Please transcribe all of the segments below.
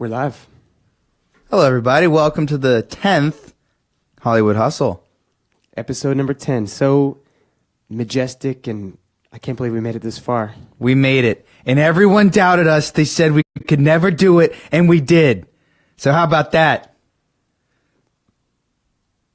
We're live. Hello, everybody. Welcome to the 10th Hollywood Hustle. Episode number 10. So majestic, and I can't believe we made it this far. We made it. And everyone doubted us. They said we could never do it, and we did. So how about that?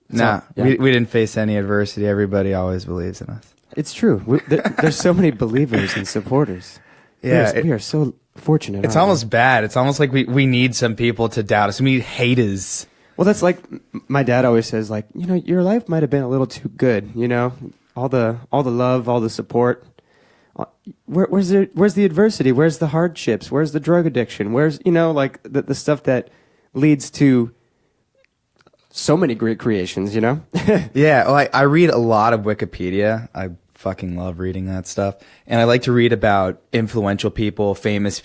Nah, yeah. we didn't face any adversity. Everybody always believes in us. It's true. There's so many believers and supporters. Yeah, we are so fortunate. It's aren't we? almost bad. It's almost like we need some people to doubt us. We need haters. Well, that's like my dad always says, like, your life might have been a little too good, all the love, all the support. Where's the adversity? Where's the hardships? Where's the drug addiction? Where's, like the stuff that leads to so many great creations, Yeah, well, I read a lot of Wikipedia. I fucking love reading that stuff. And I like to read about influential people, famous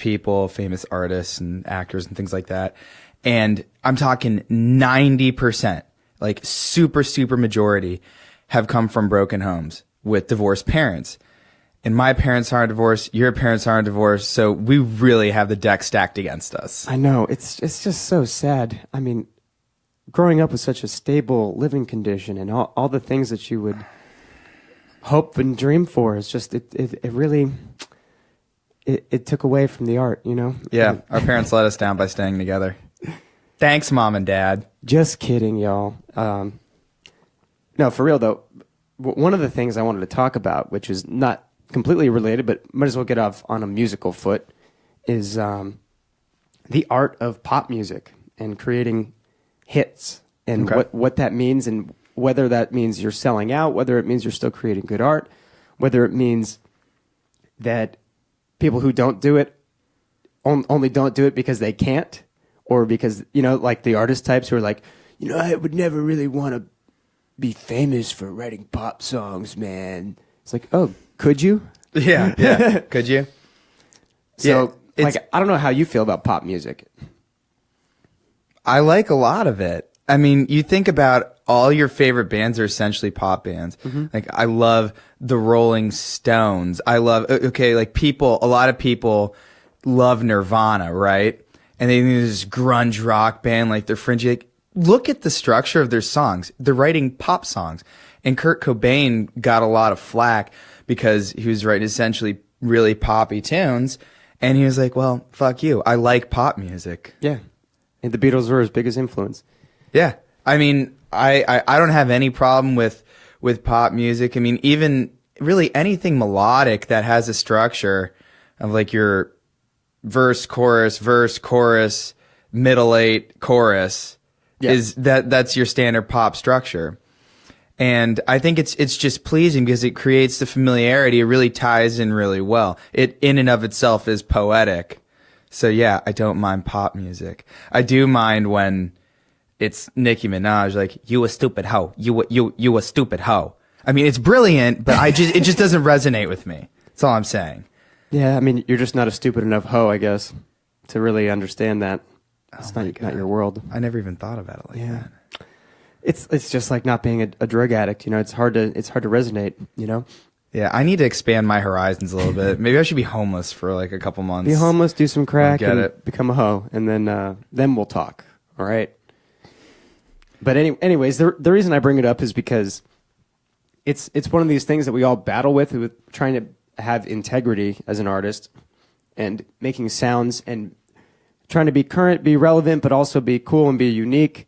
artists and actors and things like that. And I'm talking 90%, like super majority, have come from broken homes with divorced parents. And my parents aren't divorced, your parents aren't divorced, so we really have the deck stacked against us. I know. It's just so sad. I mean, growing up with such a stable living condition and all the things that you would hope and dream for, it's just, it really, it took away from the art, Yeah, our parents let us down by staying together. Thanks, Mom and Dad. Just kidding, y'all. No, for real, though, one of the things I wanted to talk about, which is not completely related, but might as well get off on a musical foot, is the art of pop music and creating hits and what that means, and whether that means you're selling out, whether it means you're still creating good art, whether it means that people who don't do it only don't do it because they can't, or because, like the artist types who are like, I would never really want to be famous for writing pop songs, man. It's like, oh, could you? Yeah. Could you? So, I don't know how you feel about pop music. I like a lot of it. I mean, you think about all your favorite bands are essentially pop bands. Mm-hmm. Like, I love the Rolling Stones. I love, a lot of people love Nirvana, right? And they think this grunge rock band, like they're fringy. Like, look at the structure of their songs. They're writing pop songs. And Kurt Cobain got a lot of flack because he was writing essentially really poppy tunes. And he was like, well, fuck you. I like pop music. Yeah. And the Beatles were his biggest influence. Yeah. I mean, I don't have any problem with pop music. I mean, even really anything melodic that has a structure of like your verse, chorus, middle eight, chorus is that's your standard pop structure. And I think it's just pleasing because it creates the familiarity. It really ties in really well. It in and of itself is poetic. So yeah, I don't mind pop music. I do mind when it's Nicki Minaj, like, you a stupid hoe. You a stupid hoe. I mean, it's brilliant, but it just doesn't resonate with me. That's all I'm saying. Yeah, I mean, you're just not a stupid enough hoe, I guess, to really understand that. It's not your world. I never even thought about it like that. It's just like not being a drug addict, It's hard to resonate, Yeah, I need to expand my horizons a little bit. Maybe I should be homeless for like a couple months. Be homeless, do some crack, and become a hoe, and then we'll talk. All right. But anyways, the reason I bring it up is because it's one of these things that we all battle with trying to have integrity as an artist and making sounds and trying to be current, be relevant, but also be cool and be unique.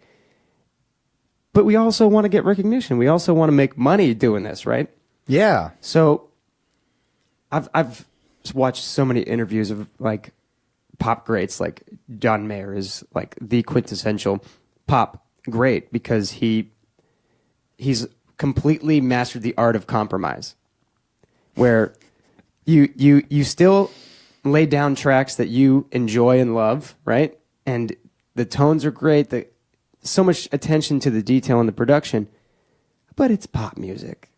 But we also want to get recognition. We also want to make money doing this, right? Yeah. So I've watched so many interviews of like pop greats, like John Mayer is like the quintessential pop great because he's completely mastered the art of compromise, where you still lay down tracks that you enjoy and love, right? And the tones are great, so much attention to the detail in the production, but it's pop music,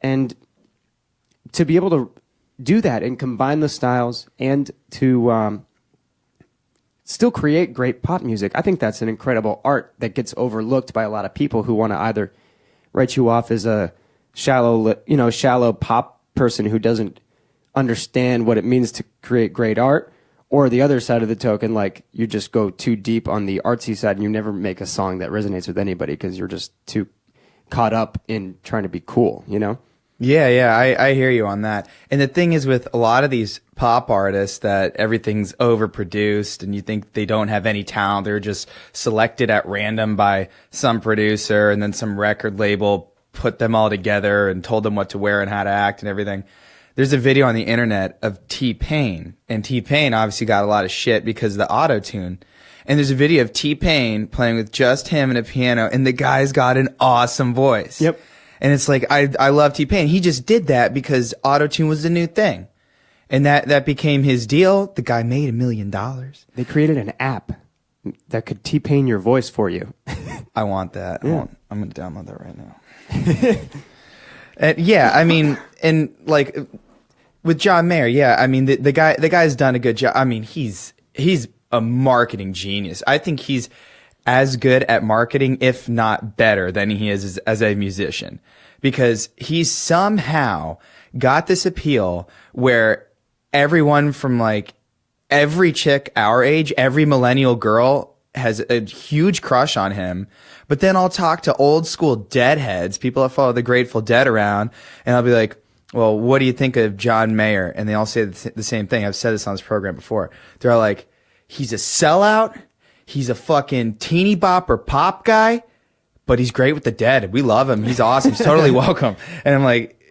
and to be able to do that and combine the styles and to still create great pop music, I think that's an incredible art that gets overlooked by a lot of people who want to either write you off as a shallow pop person who doesn't understand what it means to create great art, Or the other side of the token, like you just go too deep on the artsy side and you never make a song that resonates with anybody because you're just too caught up in trying to be cool, you know? Yeah, I hear you on that. And the thing is with a lot of these pop artists that everything's overproduced and you think they don't have any talent. They're just selected at random by some producer and then some record label put them all together and told them what to wear and how to act and everything. There's a video on the internet of T-Pain, and T-Pain obviously got a lot of shit because of the auto-tune. And there's a video of T-Pain playing with just him and a piano, and the guy's got an awesome voice. Yep. And it's like, I love T-Pain. He just did that because auto-tune was the new thing. And that became his deal. The guy made $1 million. They created an app that could T-Pain your voice for you. I want that. Yeah. I'm going to download that right now. And yeah, I mean, and like with John Mayer, yeah, I mean, the guy's done a good job. I mean, he's a marketing genius. I think he's as good at marketing, if not better, than he is as a musician, because he's somehow got this appeal where everyone from like every chick our age, every millennial girl has a huge crush on him. But then I'll talk to old school Deadheads, people that follow the Grateful Dead around, and I'll be like, well, what do you think of John Mayer? And they all say the same thing. I've said this on this program before. They're all like, he's a sellout. He's a fucking teeny bopper pop guy, but he's great with the Dead. We love him. He's awesome. He's totally welcome. And I'm like,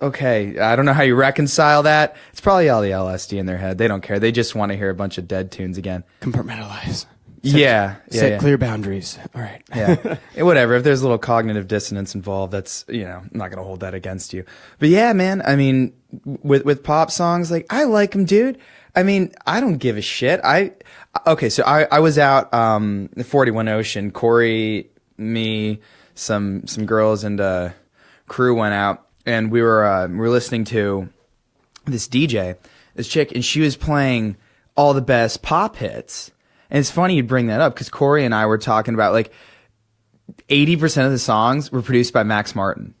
okay, I don't know how you reconcile that. It's probably all the LSD in their head. They don't care. They just want to hear a bunch of Dead tunes again. Compartmentalize. Set clear boundaries. All right. Yeah. Whatever. If there's a little cognitive dissonance involved, that's, I'm not going to hold that against you. But yeah, man, I mean, with pop songs, like, I like them, dude. I mean, I don't give a shit. Okay, so I was out, 41 Ocean, Corey, me, some girls and, crew went out and we were listening to this DJ, this chick, and she was playing all the best pop hits. And it's funny you bring that up because Corey and I were talking about like 80% of the songs were produced by Max Martin,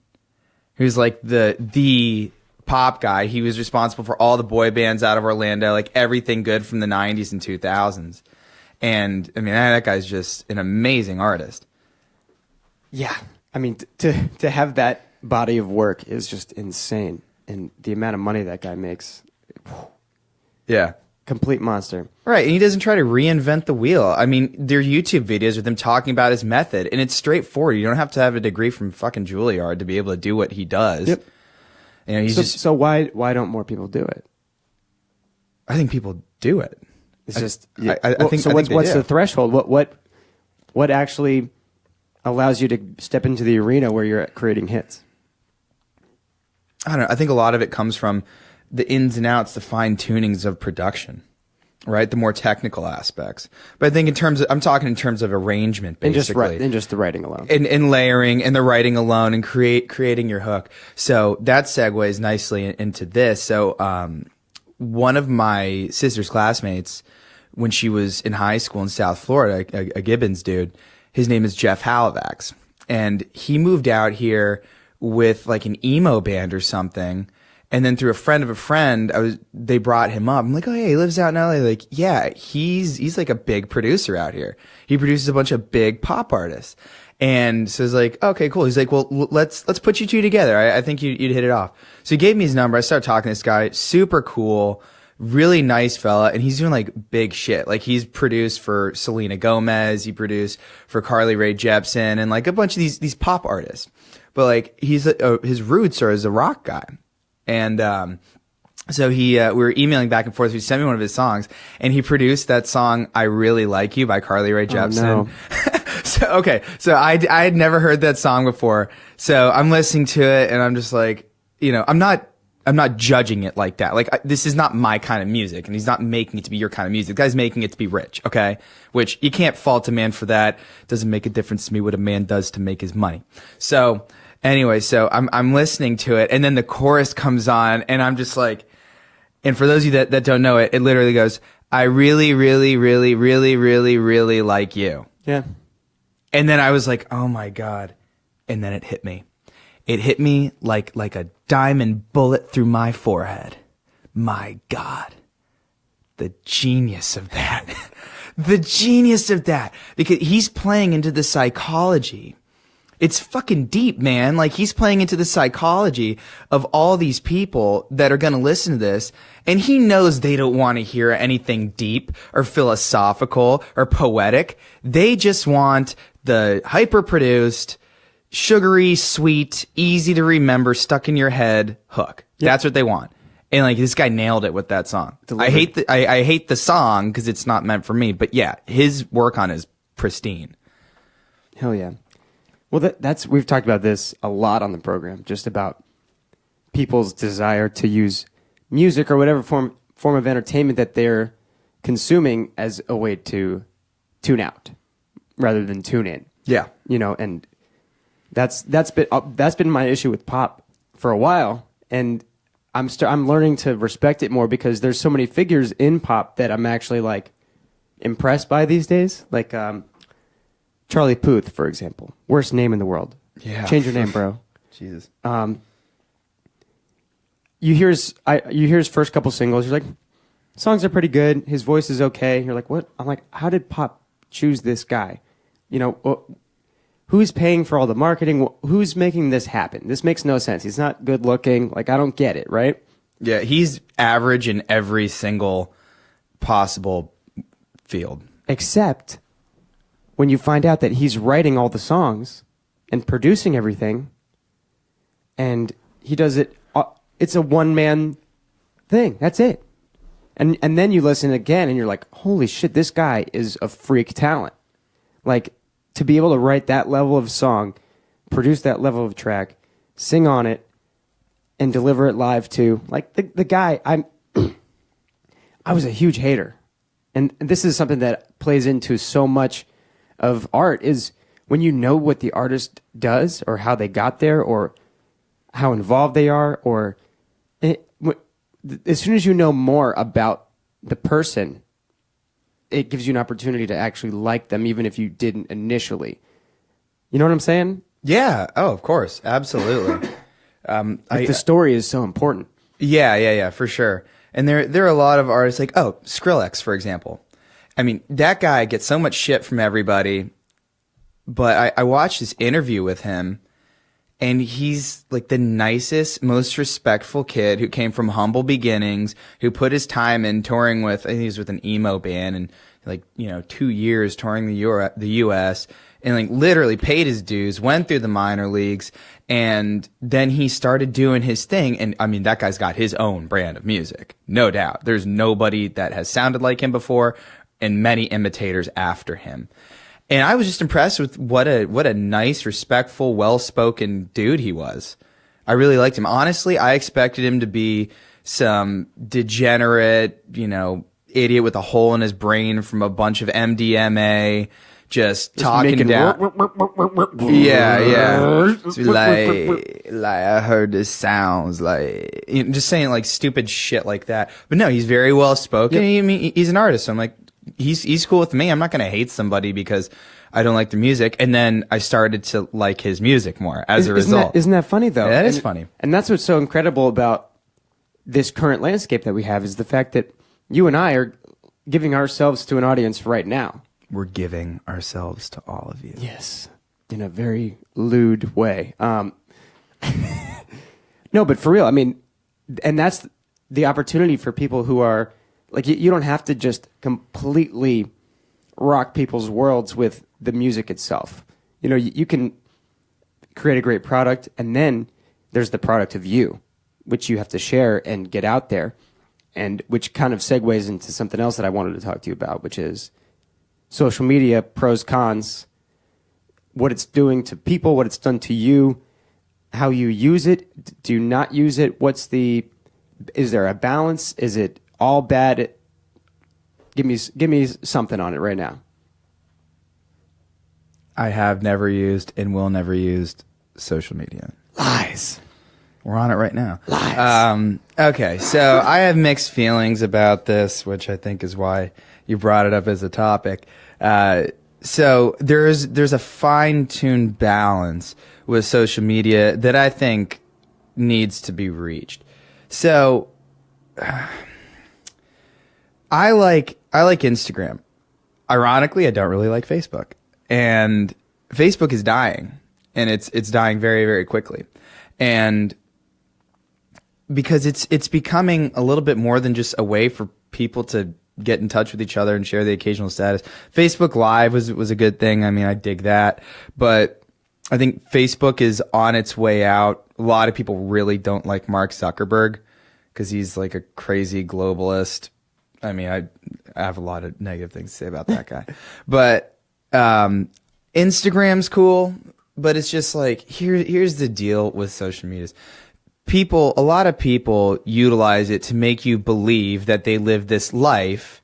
who's like the pop guy. He was responsible for all the boy bands out of Orlando, like everything good from the 90s and 2000s. And I mean, that guy's just an amazing artist. Yeah. I mean, to have that body of work is just insane. And the amount of money that guy makes. Yeah. Complete monster. Right, and he doesn't try to reinvent the wheel. I mean, there are YouTube videos with him talking about his method, and it's straightforward. You don't have to have a degree from fucking Juilliard to be able to do what he does. Yep. So why don't more people do it? I think people do it. It's just. I think. So what's the threshold? What actually allows you to step into the arena where you're creating hits? I don't know. I think a lot of it comes from the ins and outs, the fine tunings of production, right? The more technical aspects. But I think I'm talking in terms of arrangement, basically. And just the writing alone. And layering and the writing alone and creating your hook. So that segues nicely into this. So, one of my sister's classmates, when she was in high school in South Florida, a Gibbons dude, his name is Jeff Halifax. And he moved out here with like an emo band or something. And then through a friend of a friend, they brought him up. I'm like, oh yeah, he lives out in LA. Like, yeah, he's like a big producer out here. He produces a bunch of big pop artists. And so it's like, okay, cool. He's like, well, let's put you two together. I think you'd hit it off. So he gave me his number. I started talking to this guy, super cool, really nice fella. And he's doing like big shit. Like he's produced for Selena Gomez. He produced for Carly Rae Jepsen and like a bunch of these pop artists. But like his roots are as a rock guy. And so we were emailing back and forth. He sent me one of his songs, and he produced that song "I Really Like You" by Carly Rae Jepsen. Oh, no. So I had never heard that song before. So I'm listening to it, and I'm just like, I'm not judging it like that. Like this is not my kind of music, and he's not making it to be your kind of music. The guy's making it to be rich, okay? Which you can't fault a man for that. Doesn't make a difference to me what a man does to make his money. So. Anyway, so I'm listening to it, and then the chorus comes on, and I'm just like, and for those of you that don't know it, it literally goes, I really, really, really, really, really, really like you. Yeah. And then I was like, oh my God. And then it hit me. It hit me like a diamond bullet through my forehead. My God. the genius of that. The genius of that. Because he's playing into the psychology. It's fucking deep, man. Like, he's playing into the psychology of all these people that are going to listen to this. And he knows they don't want to hear anything deep or philosophical or poetic. They just want the hyper-produced, sugary, sweet, easy to remember, stuck in your head hook. Yep. That's what they want. And like, this guy nailed it with that song. Delivered. I hate the song because it's not meant for me. But yeah, his work on it is pristine. Hell yeah. Well, we've talked about this a lot on the program, just about people's desire to use music or whatever form of entertainment that they're consuming as a way to tune out rather than tune in. Yeah. You know, and that's been my issue with pop for a while, and I'm learning to respect it more because there's so many figures in pop that I'm actually like impressed by these days, like Charlie Puth, for example. Worst name in the world. Yeah. Change your name, bro. Jesus. You hear his first couple singles. You're like, songs are pretty good. His voice is okay. You're like, what? I'm like, how did pop choose this guy? You know, who's paying for all the marketing? Who's making this happen? This makes no sense. He's not good looking. Like, I don't get it, right? Yeah, he's average in every single possible field. Except when you find out that he's writing all the songs and producing everything, and he does it, it's a one-man thing. That's it. And then you listen again, and you're like, holy shit, this guy is a freak talent. Like, to be able to write that level of song, produce that level of track, sing on it, and deliver it live too. Like, the guy, I was a huge hater. And this is something that plays into so much of art, is when you know what the artist does or how they got there or how involved they are, or as soon as you know more about the person, it gives you an opportunity to actually like them, even if you didn't initially. You know what I'm saying? Yeah. Oh, of course. Absolutely. The story is so important. Yeah, for sure. And there are a lot of artists like, Skrillex, for example. I mean, that guy gets so much shit from everybody, but I watched this interview with him, and he's like the nicest, most respectful kid who came from humble beginnings, who put his time in touring with, I think he was with an emo band, and like, 2 years touring the US, and like literally paid his dues, went through the minor leagues, and then he started doing his thing. And I mean, that guy's got his own brand of music, no doubt. There's nobody that has sounded like him before, and many imitators after him. And I was just impressed with what a nice, respectful, well-spoken dude he was. I really liked him. Honestly, I expected him to be some degenerate, idiot with a hole in his brain from a bunch of MDMA, just talking down. Yeah. Like I heard this sounds like, just saying like stupid shit like that. But no, he's very well spoken. Yep. I mean, he's an artist. So I'm like, he's cool with me. I'm not going to hate somebody because I don't like the music. And then I started to like his music more as a result. Isn't that funny though? Yeah, that is funny. And that's what's so incredible about this current landscape that we have, is the fact that you and I are giving ourselves to an audience right now. We're giving ourselves to all of you. Yes. In a very lewd way. No, but for real, I mean, and that's the opportunity for people who are, like, you don't have to just completely rock people's worlds with the music itself. You can create a great product, and then there's the product of you, which you have to share and get out there, and which kind of segues into something else that I wanted to talk to you about, which is social media, pros, cons, what it's doing to people, what it's done to you, how you use it, do you not use it, is there a balance, is it all bad? Give me something on it right now. I have never used and will never use social media. Lies. We're on it right now. Lies. Okay, so I have mixed feelings about this, which I think is why you brought it up as a topic. So there's a fine-tuned balance with social media that I think needs to be reached. So I like Instagram. Ironically, I don't really like Facebook. And Facebook is dying, and it's dying very, very quickly. And because it's becoming a little bit more than just a way for people to get in touch with each other and share the occasional status. Facebook Live was a good thing. I mean, I dig that, but I think Facebook is on its way out. A lot of people really don't like Mark Zuckerberg because he's like a crazy globalist. I mean, I have a lot of negative things to say about that guy, but Instagram's cool, but it's just like, here's the deal with social media. A lot of people utilize it to make you believe that they live this life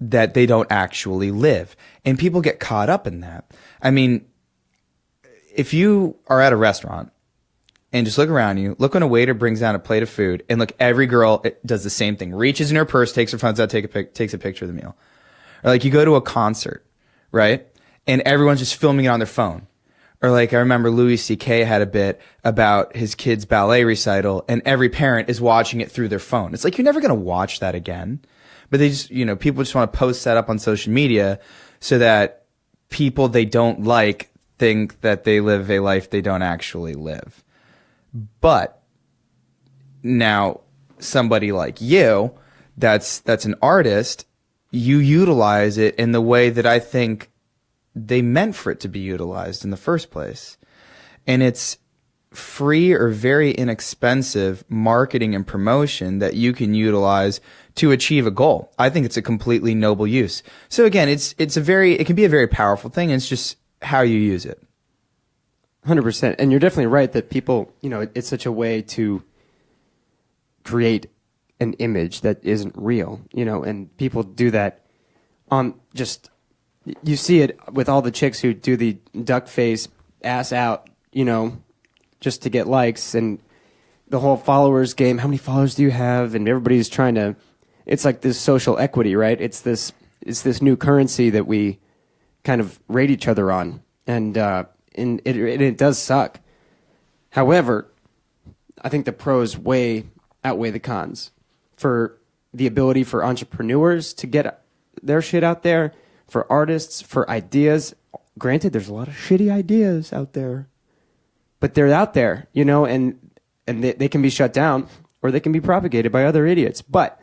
that they don't actually live. And people get caught up in that. I mean, if you are at a restaurant and just look around you, look when a waiter brings down a plate of food, and look, every girl does the same thing. Reaches in her purse, takes her phones out, takes a picture of the meal. Or like you go to a concert, right? And everyone's just filming it on their phone. Or like I remember Louis C.K. had a bit about his kid's ballet recital, and every parent is watching it through their phone. It's like, you're never going to watch that again. But they just, people just want to post that up on social media so that people they don't like think that they live a life they don't actually live. But now somebody like you, that's an artist, you utilize it in the way that I think they meant for it to be utilized in the first place. And it's free or very inexpensive marketing and promotion that you can utilize to achieve a goal. I think it's a completely noble use. So again, it can be a very powerful thing. And it's just how you use it. 100%. And you're definitely right that people, it's such a way to create an image that isn't real, and people do that on just, you see it with all the chicks who do the duck face, ass out, just to get likes, and the whole followers game. How many followers do you have? And everybody's trying to, it's like this social equity, right? It's this new currency that we kind of rate each other on. And it does suck. However, I think the pros outweigh the cons. For the ability for entrepreneurs to get their shit out there, for artists, for ideas. Granted, there's a lot of shitty ideas out there, but they're out there, and they can be shut down or they can be propagated by other idiots. But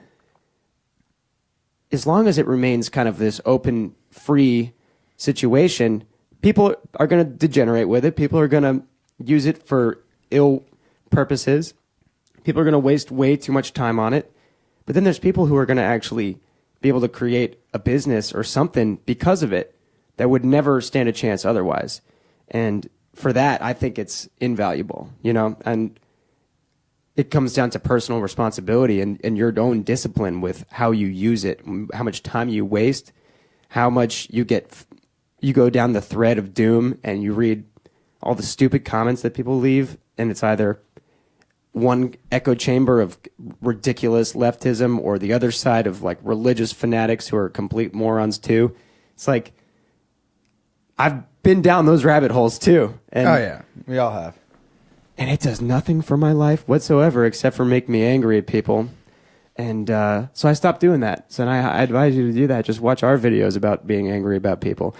as long as it remains kind of this open, free situation, people are going to degenerate with it. People are going to use it for ill purposes. People are going to waste way too much time on it. But then there's people who are going to actually be able to create a business or something because of it that would never stand a chance otherwise. And for that, I think it's invaluable, and it comes down to personal responsibility and your own discipline with how you use it, how much time you waste, how much you go down the thread of doom and you read all the stupid comments that people leave, and it's either one echo chamber of ridiculous leftism or the other side of like religious fanatics who are complete morons too. It's like, I've been down those rabbit holes too. And, oh yeah, we all have. And it does nothing for my life whatsoever except for make me angry at people. And so I stopped doing that. So I advise you to do that. Just watch our videos about being angry about people.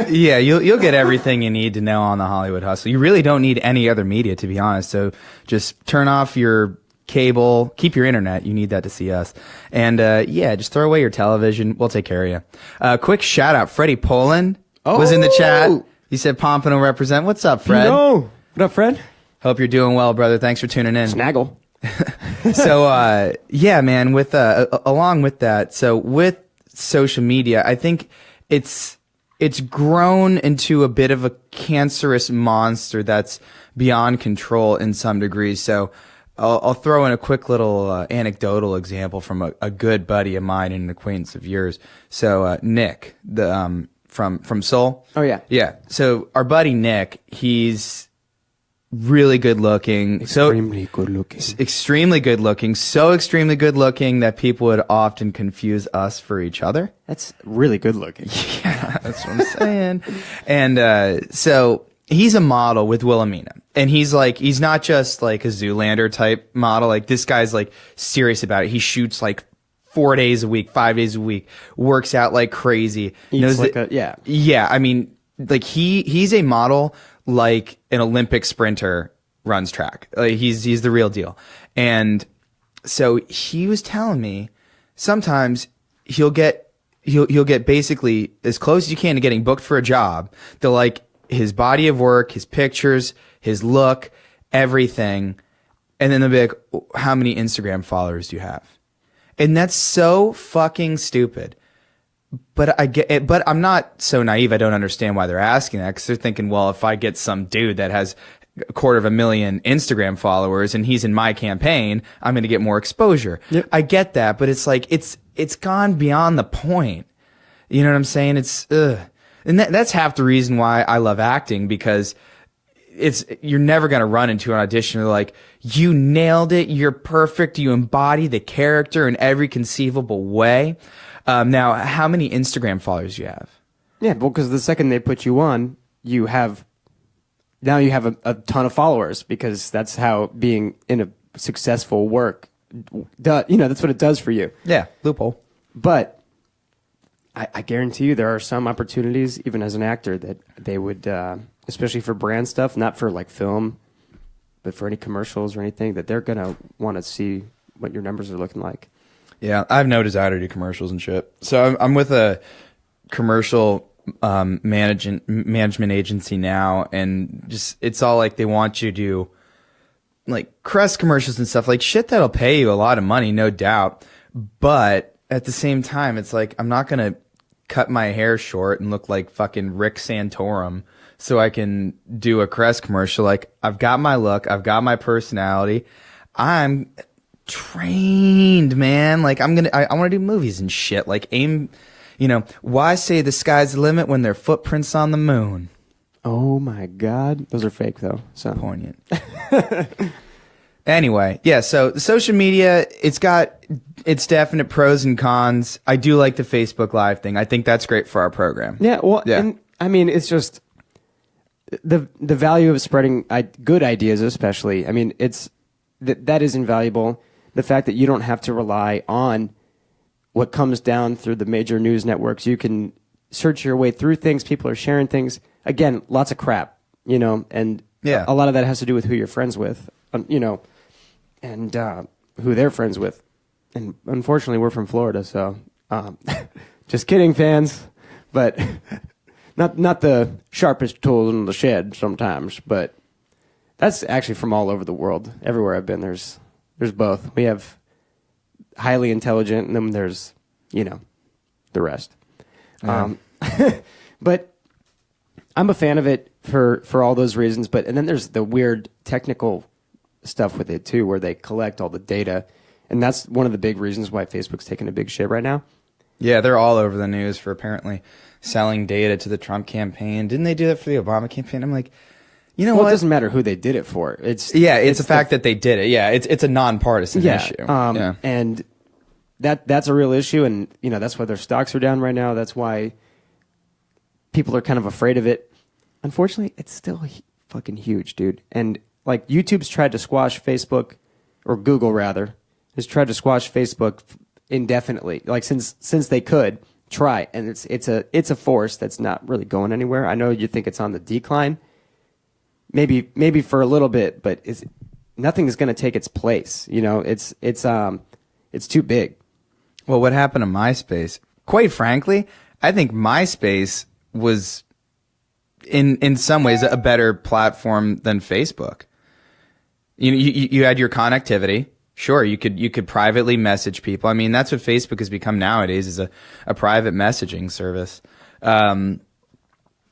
Yeah, you'll get everything you need to know on the Hollywood Hustle. You really don't need any other media, to be honest. So just turn off your cable, keep your internet. You need that to see us. And just throw away your television. We'll take care of you. Quick shout out, Freddie Poland was in the chat. He said Pompano represent. What's up, Fred? No. What up, Fred? Hope you're doing well, brother. Thanks for tuning in. Snaggle. So, man, with, along with that, so with social media, I think it's grown into a bit of a cancerous monster that's beyond control in some degrees. So I'll throw in a quick little, anecdotal example from a good buddy of mine and an acquaintance of yours. So, Nick, from Soul. Oh, yeah. Yeah. So our buddy Nick, he's really good looking. Extremely good looking. Extremely good looking. So extremely good looking that people would often confuse us for each other. That's really good looking. Yeah, that's what I'm saying. And so he's a model with Wilhelmina. And he's not just like a Zoolander type model. Like this guy's like serious about it. He shoots like 4 days a week, 5 days a week, works out like crazy. Eats like yeah. Yeah, I mean, like he's a model like an Olympic sprinter runs track. Like he's the real deal. And so he was telling me sometimes he'll get basically as close as you can to getting booked for a job. They'll like his body of work, his pictures, his look, everything. And then they'll be like, how many Instagram followers do you have? And that's so fucking stupid. But I get it, but I'm not so naive. I don't understand why they're asking that, because they're thinking, well, if I get some dude that has 250,000 Instagram followers and he's in my campaign, I'm going to get more exposure. Yep. I get that, but it's like it's gone beyond the point. You know what I'm saying? It's and that's half the reason why I love acting, because you're never going to run into an audition. They're like, you nailed it. You're perfect. You embody the character in every conceivable way. Now, how many Instagram followers do you have? Yeah, well, because the second they put you on, you have a ton of followers, because that's how being in a successful work, that's what it does for you. Yeah, loophole. But I guarantee you there are some opportunities, even as an actor, that they would, especially for brand stuff, not for like film, but for any commercials or anything, that they're going to want to see what your numbers are looking like. Yeah, I have no desire to do commercials and shit. So I'm with a commercial management agency now, and just it's all like they want you to do like Crest commercials and stuff, like shit that'll pay you a lot of money, no doubt. But at the same time, it's like I'm not gonna cut my hair short and look like fucking Rick Santorum so I can do a Crest commercial. Like, I've got my look, I've got my personality. I'm trained, man. Like, I want to do movies and shit. Like, why say the sky's the limit when there are footprints on the moon? Oh my God. Those are fake though. So poignant. Anyway, yeah, so the social media, it's got its definite pros and cons. I do like the Facebook Live thing. I think that's great for our program. Yeah, well, yeah. And I mean, it's just the value of spreading good ideas, especially. I mean, that is invaluable. The fact that you don't have to rely on what comes down through the major news networks. You can search your way through things. People are sharing things. Again, lots of crap, and yeah. A lot of that has to do with who you're friends with, and who they're friends with. And unfortunately, we're from Florida, so just kidding, fans. But not the sharpest tool in the shed sometimes. But that's actually from all over the world. Everywhere I've been, there's both. We have highly intelligent, and then there's the rest. Yeah. But I'm a fan of it for all those reasons. And then there's the weird technical stuff with it too, where they collect all the data. And that's one of the big reasons why Facebook's taking a big shit right now. Yeah, they're all over the news for apparently selling data to the Trump campaign. Didn't they do that for the Obama campaign? I'm like, what? It doesn't matter who they did it for. It's the fact that they did it. Yeah, it's a nonpartisan issue. And that's a real issue, and that's why their stocks are down right now. That's why people are kind of afraid of it. Unfortunately, it's still fucking huge, dude. And like YouTube's tried to squash Facebook, or Google rather, has tried to squash Facebook indefinitely. Like since they could try, and it's a force that's not really going anywhere. I know you think it's on the decline. Maybe for a little bit, but nothing is going to take its place. It's too big. Well, what happened to MySpace? Quite frankly, I think MySpace was in some ways a better platform than Facebook. You had your connectivity. Sure, you could privately message people. I mean, that's what Facebook has become nowadays, is a private messaging service.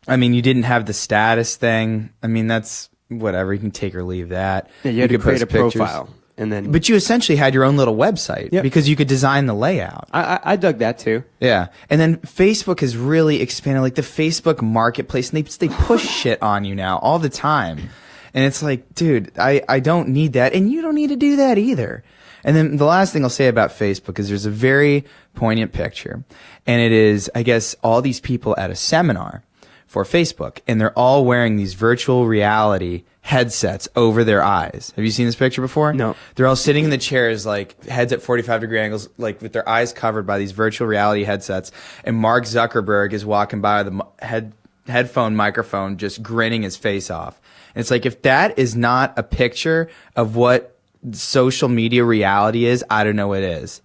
I mean, you didn't have the status thing. I mean, that's whatever. You can take or leave that. Yeah, you had to create a pictures. profile. But you essentially had your own little website. Yep. Because you could design the layout. I dug that too. Yeah. And then Facebook has really expanded, like the Facebook marketplace, and they push shit on you now all the time. And it's like, dude, I don't need that. And you don't need to do that either. And then the last thing I'll say about Facebook is there's a very poignant picture. And it is, I guess, all these people at a seminar for Facebook, and they're all wearing these virtual reality headsets over their eyes. Have you seen this picture before? No. They're all sitting in the chairs, like heads at 45-degree angles, like with their eyes covered by these virtual reality headsets. And Mark Zuckerberg is walking by with a headphone microphone, just grinning his face off. And it's like, if that is not a picture of what social media reality is, I don't know what is.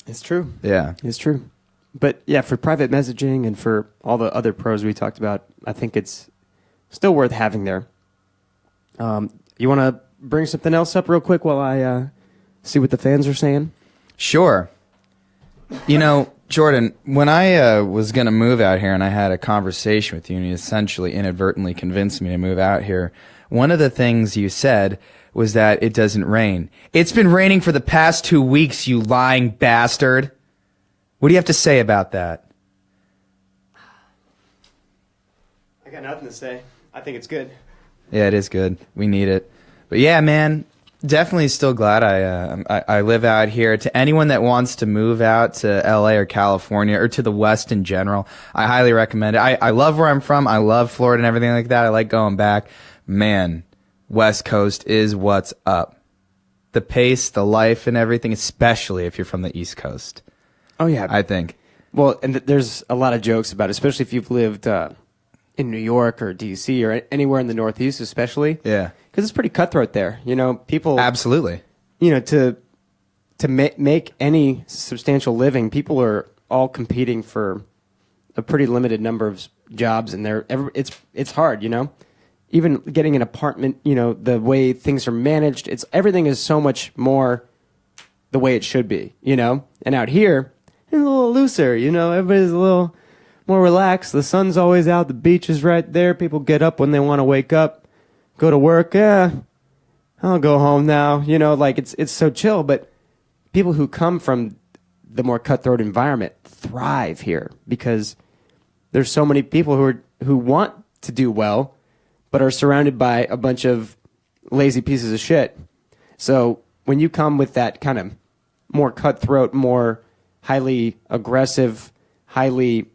It's true. Yeah. It's true. But yeah, for private messaging and for all the other pros we talked about, I think it's still worth having there. You want to bring something else up real quick while I see what the fans are saying? Sure. You know, Jordan, when I was going to move out here and I had a conversation with you and you essentially inadvertently convinced me to move out here, one of the things you said was that it doesn't rain. It's been raining for the past 2 weeks, you lying bastard. What do you have to say about that? I got nothing to say. I think it's good. Yeah, it is good. We need it. But yeah, man, definitely still glad I live out here. To anyone that wants to move out to LA or California or to the West in general, I highly recommend it. I love where I'm from. I love Florida and everything like that. I like going back. Man, West Coast is what's up. The pace, the life, and everything, especially if you're from the East Coast. Oh, yeah. I think. Well, and there's a lot of jokes about it, especially if you've lived in New York or D.C. or anywhere in the Northeast especially. Yeah. Because it's pretty cutthroat there. You know, people... Absolutely. You know, to make any substantial living, people are all competing for a pretty limited number of jobs, and it's hard, you know? Even getting an apartment, you know, the way things are managed, everything is so much more the way it should be, you know? And out here, it's a little looser, you know? Everybody's a little more relaxed. The sun's always out. The beach is right there. People get up when they want to wake up, go to work. Yeah, I'll go home now. You know, like it's so chill. But people who come from the more cutthroat environment thrive here because there's so many people who want to do well, but are surrounded by a bunch of lazy pieces of shit. So when you come with that kind of more cutthroat, more highly aggressive, highly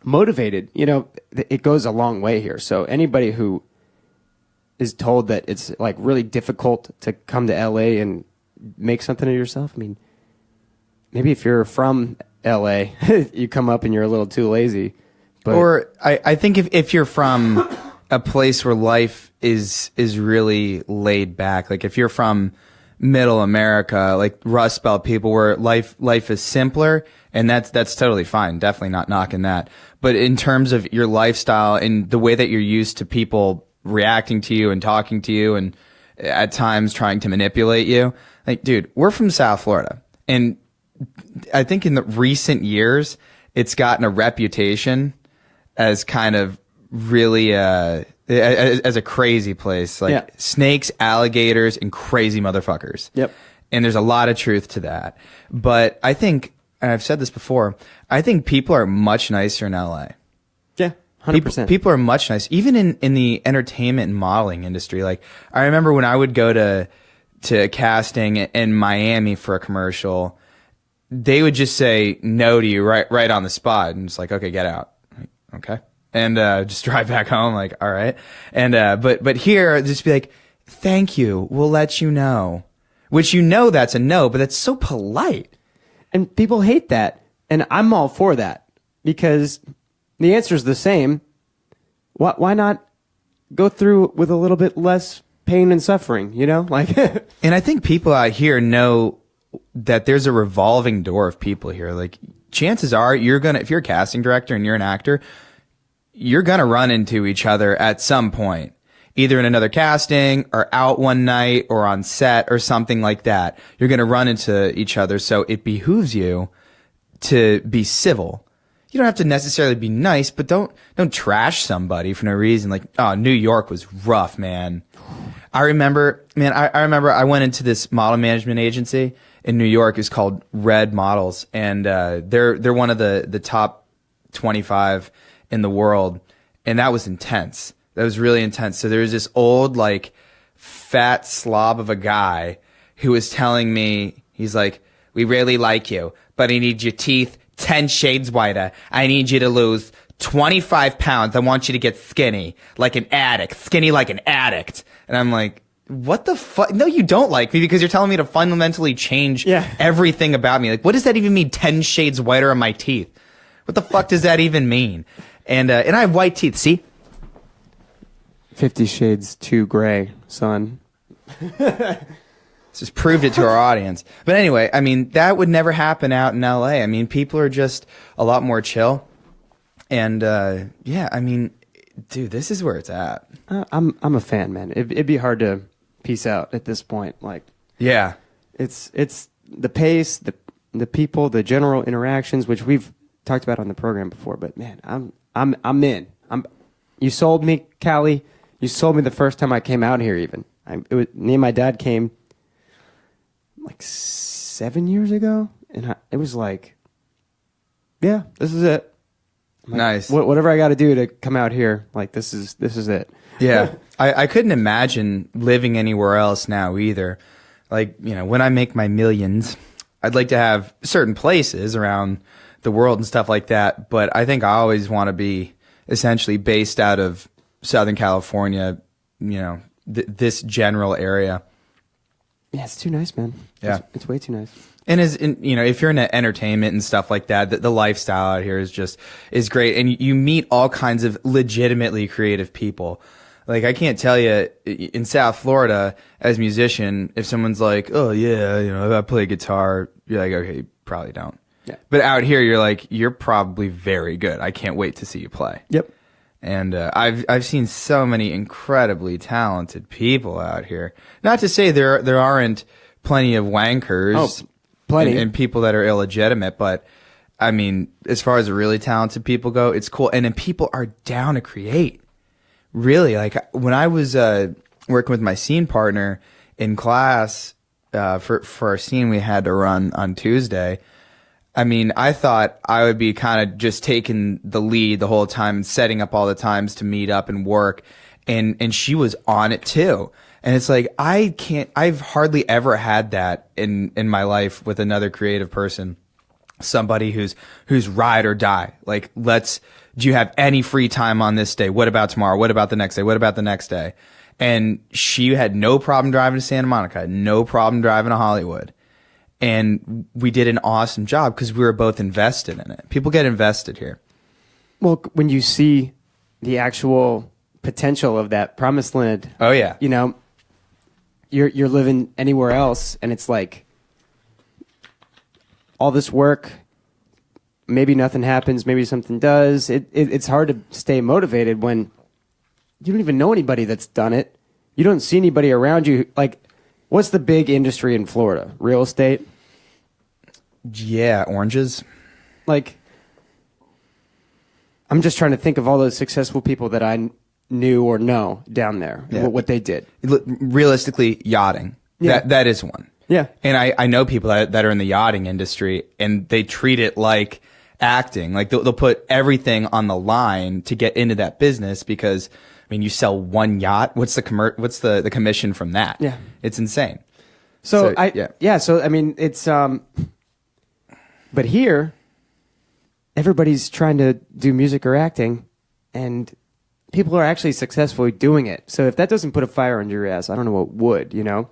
motivated, you know, it goes a long way here. So anybody who is told that it's like really difficult to come to LA and make something of yourself, I mean, maybe if you're from LA, you come up and you're a little too lazy. But or I think if you're from a place where life is really laid back, like if you're from middle America, like Rust Belt people, where life is simpler, and that's totally fine. Definitely not knocking that. But in terms of your lifestyle and the way that you're used to people reacting to you and talking to you and at times trying to manipulate you, like, dude, we're from South Florida, and I think in the recent years it's gotten a reputation as kind of really as a crazy place, like snakes, alligators, and crazy motherfuckers. Yep. And there's a lot of truth to that. But I think, and I've said this before, I think people are much nicer in LA. Yeah, 100%. People are much nicer, even in the entertainment and modeling industry. Like, I remember when I would go to casting in Miami for a commercial, they would just say no to you right on the spot, and it's like, okay, get out. Like, okay. And just drive back home, like, all right. And but here, just be like, thank you, we'll let you know. Which, you know, that's a no, but that's so polite. And people hate that. And I'm all for that. Because the answer is the same. Why not go through with a little bit less pain and suffering, you know? Like And I think people out here know that there's a revolving door of people here. Like, chances are if you're a casting director and you're an actor, you're going to run into each other at some point, either in another casting or out one night or on set or something like that. You're going to run into each other. So it behooves you to be civil. You don't have to necessarily be nice, but don't trash somebody for no reason. Like, oh, New York was rough, man. I remember I went into this model management agency in New York. It's called Red Models. And, they're one of the top 25 in the world, and that was intense. That was really intense. So there was this old, like, fat slob of a guy who was telling me, he's like, we really like you, but I need your teeth 10 shades whiter. I need you to lose 25 pounds. I want you to get skinny like an addict, skinny like an addict. And I'm like, what the fuck? No, you don't like me because you're telling me to fundamentally change everything about me. Like, what does that even mean? 10 shades whiter on my teeth. What the fuck does that even mean? And I have white teeth. See? 50 Shades too gray, son. Just proved it to our audience. But anyway, I mean, that would never happen out in LA. I mean, people are just a lot more chill. And yeah, I mean, dude, this is where it's at. I'm a fan, man. It'd be hard to peace out at this point. Like, yeah, it's the pace, the people, the general interactions, which we've talked about on the program before. But man, I'm in. You sold me, Callie. You sold me the first time I came out here. Even me and my dad came like 7 years ago, and it was like, yeah, this is it. Like, nice. Whatever I got to do to come out here, like this is it. Yeah, I couldn't imagine living anywhere else now either. Like, you know, when I make my millions, I'd like to have certain places around the world and stuff like that. But I think I always want to be essentially based out of Southern California, you know, this general area. Yeah, it's too nice, man. Yeah, it's way too nice. And you know, if you're into entertainment and stuff like that, the lifestyle out here is great, and you meet all kinds of legitimately creative people. Like, I can't tell you, in South Florida, as a musician, if someone's like, oh yeah, you know, I play guitar, you're like, okay, you probably don't. Yeah. But out here, you're like, you're probably very good. I can't wait to see you play. Yep. And I've seen so many incredibly talented people out here. Not to say there aren't plenty of wankers, plenty, and people that are illegitimate, but I mean, as far as the really talented people go, it's cool. And then people are down to create. Really, like when I was working with my scene partner in class for our scene we had to run on Tuesday. I mean, I thought I would be kind of just taking the lead the whole time and setting up all the times to meet up and work. And she was on it too. And it's like, I've hardly ever had that in my life with another creative person. Somebody who's ride or die. Like, do you have any free time on this day? What about tomorrow? What about the next day? What about the next day? And she had no problem driving to Santa Monica, no problem driving to Hollywood. And we did an awesome job because we were both invested in it. People get invested here. Well, when you see the actual potential of that promised land, oh yeah, you know, you're living anywhere else, and it's like all this work. Maybe nothing happens. Maybe something does. It's hard to stay motivated when you don't even know anybody that's done it. You don't see anybody around you. Like, what's the big industry in Florida? Real estate? Yeah, oranges. Like, I'm just trying to think of all those successful people that I knew or know down there, what they did. Realistically, yachting. Yeah. That is one. Yeah. And I know people that are in the yachting industry, and they treat it like acting. Like, they'll put everything on the line to get into that business because, I mean, you sell one yacht. What's the commission from that? Yeah. It's insane. So I mean, it's, but here, everybody's trying to do music or acting, and people are actually successfully doing it. So if that doesn't put a fire under your ass, I don't know what would, you know?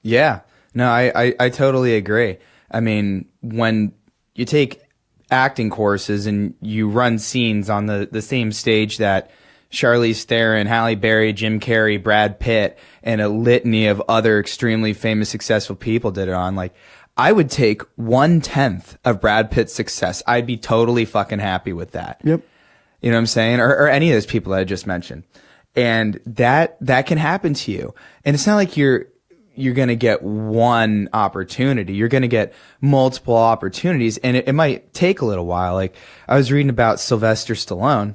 Yeah. No, I totally agree. I mean, when you take acting courses and you run scenes on the same stage that Charlize Theron, Halle Berry, Jim Carrey, Brad Pitt, and a litany of other extremely famous, successful people did it on, like, I would take 1/10 of Brad Pitt's success. I'd be totally fucking happy with that. Yep. You know what I'm saying? Or any of those people that I just mentioned. And that can happen to you. And it's not like you're going to get one opportunity. You're going to get multiple opportunities, and it might take a little while. Like, I was reading about Sylvester Stallone,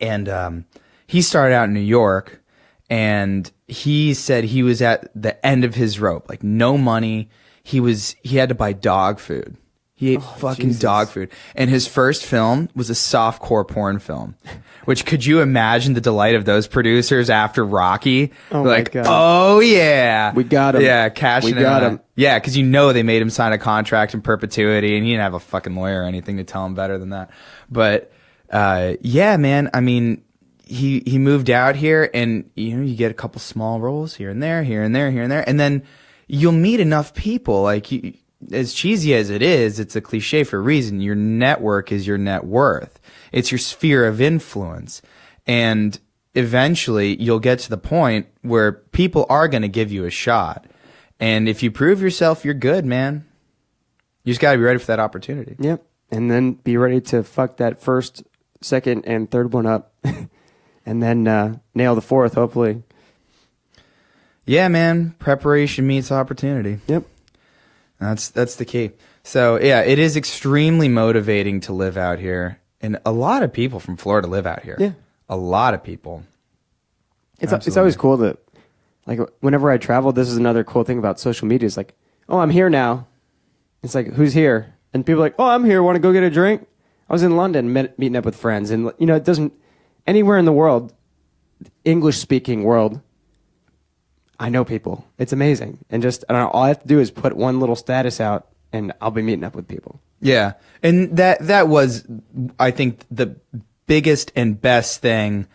and he started out in New York, and he said he was at the end of his rope, like no money. He had to buy dog food. He ate fucking dog food. And his first film was a softcore porn film. Which, could you imagine the delight of those producers after Rocky? Oh, like, my God. Oh yeah. We got him. Yeah, cashing in. We got him. Yeah, because you know they made him sign a contract in perpetuity, and he didn't have a fucking lawyer or anything to tell him better than that. But Yeah, man. I mean, he moved out here, and you get a couple small roles here and there, here and there, here and there, and then you'll meet enough people. Like, as cheesy as it is, it's a cliche for a reason. Your network is your net worth. It's your sphere of influence, and eventually you'll get to the point where people are going to give you a shot. And if you prove yourself, you're good, man. You just got to be ready for that opportunity. Yep. And then be ready to fuck that first, second, and third one up. And then nail the fourth, hopefully. Yeah, man. Preparation meets opportunity. Yep. That's the key. So, yeah, it is extremely motivating to live out here. And a lot of people from Florida live out here. Yeah. A lot of people. It's always cool to, like, whenever I travel, this is another cool thing about social media. It's like, oh, I'm here now. It's like, who's here? And people are like, oh, I'm here. Want to go get a drink? I was in London meeting up with friends. And, you know, it doesn't, anywhere in the world, English-speaking world, I know people. It's amazing. And just, I don't know, all I have to do is put one little status out, and I'll be meeting up with people. Yeah. And that was, I think, the biggest and best thing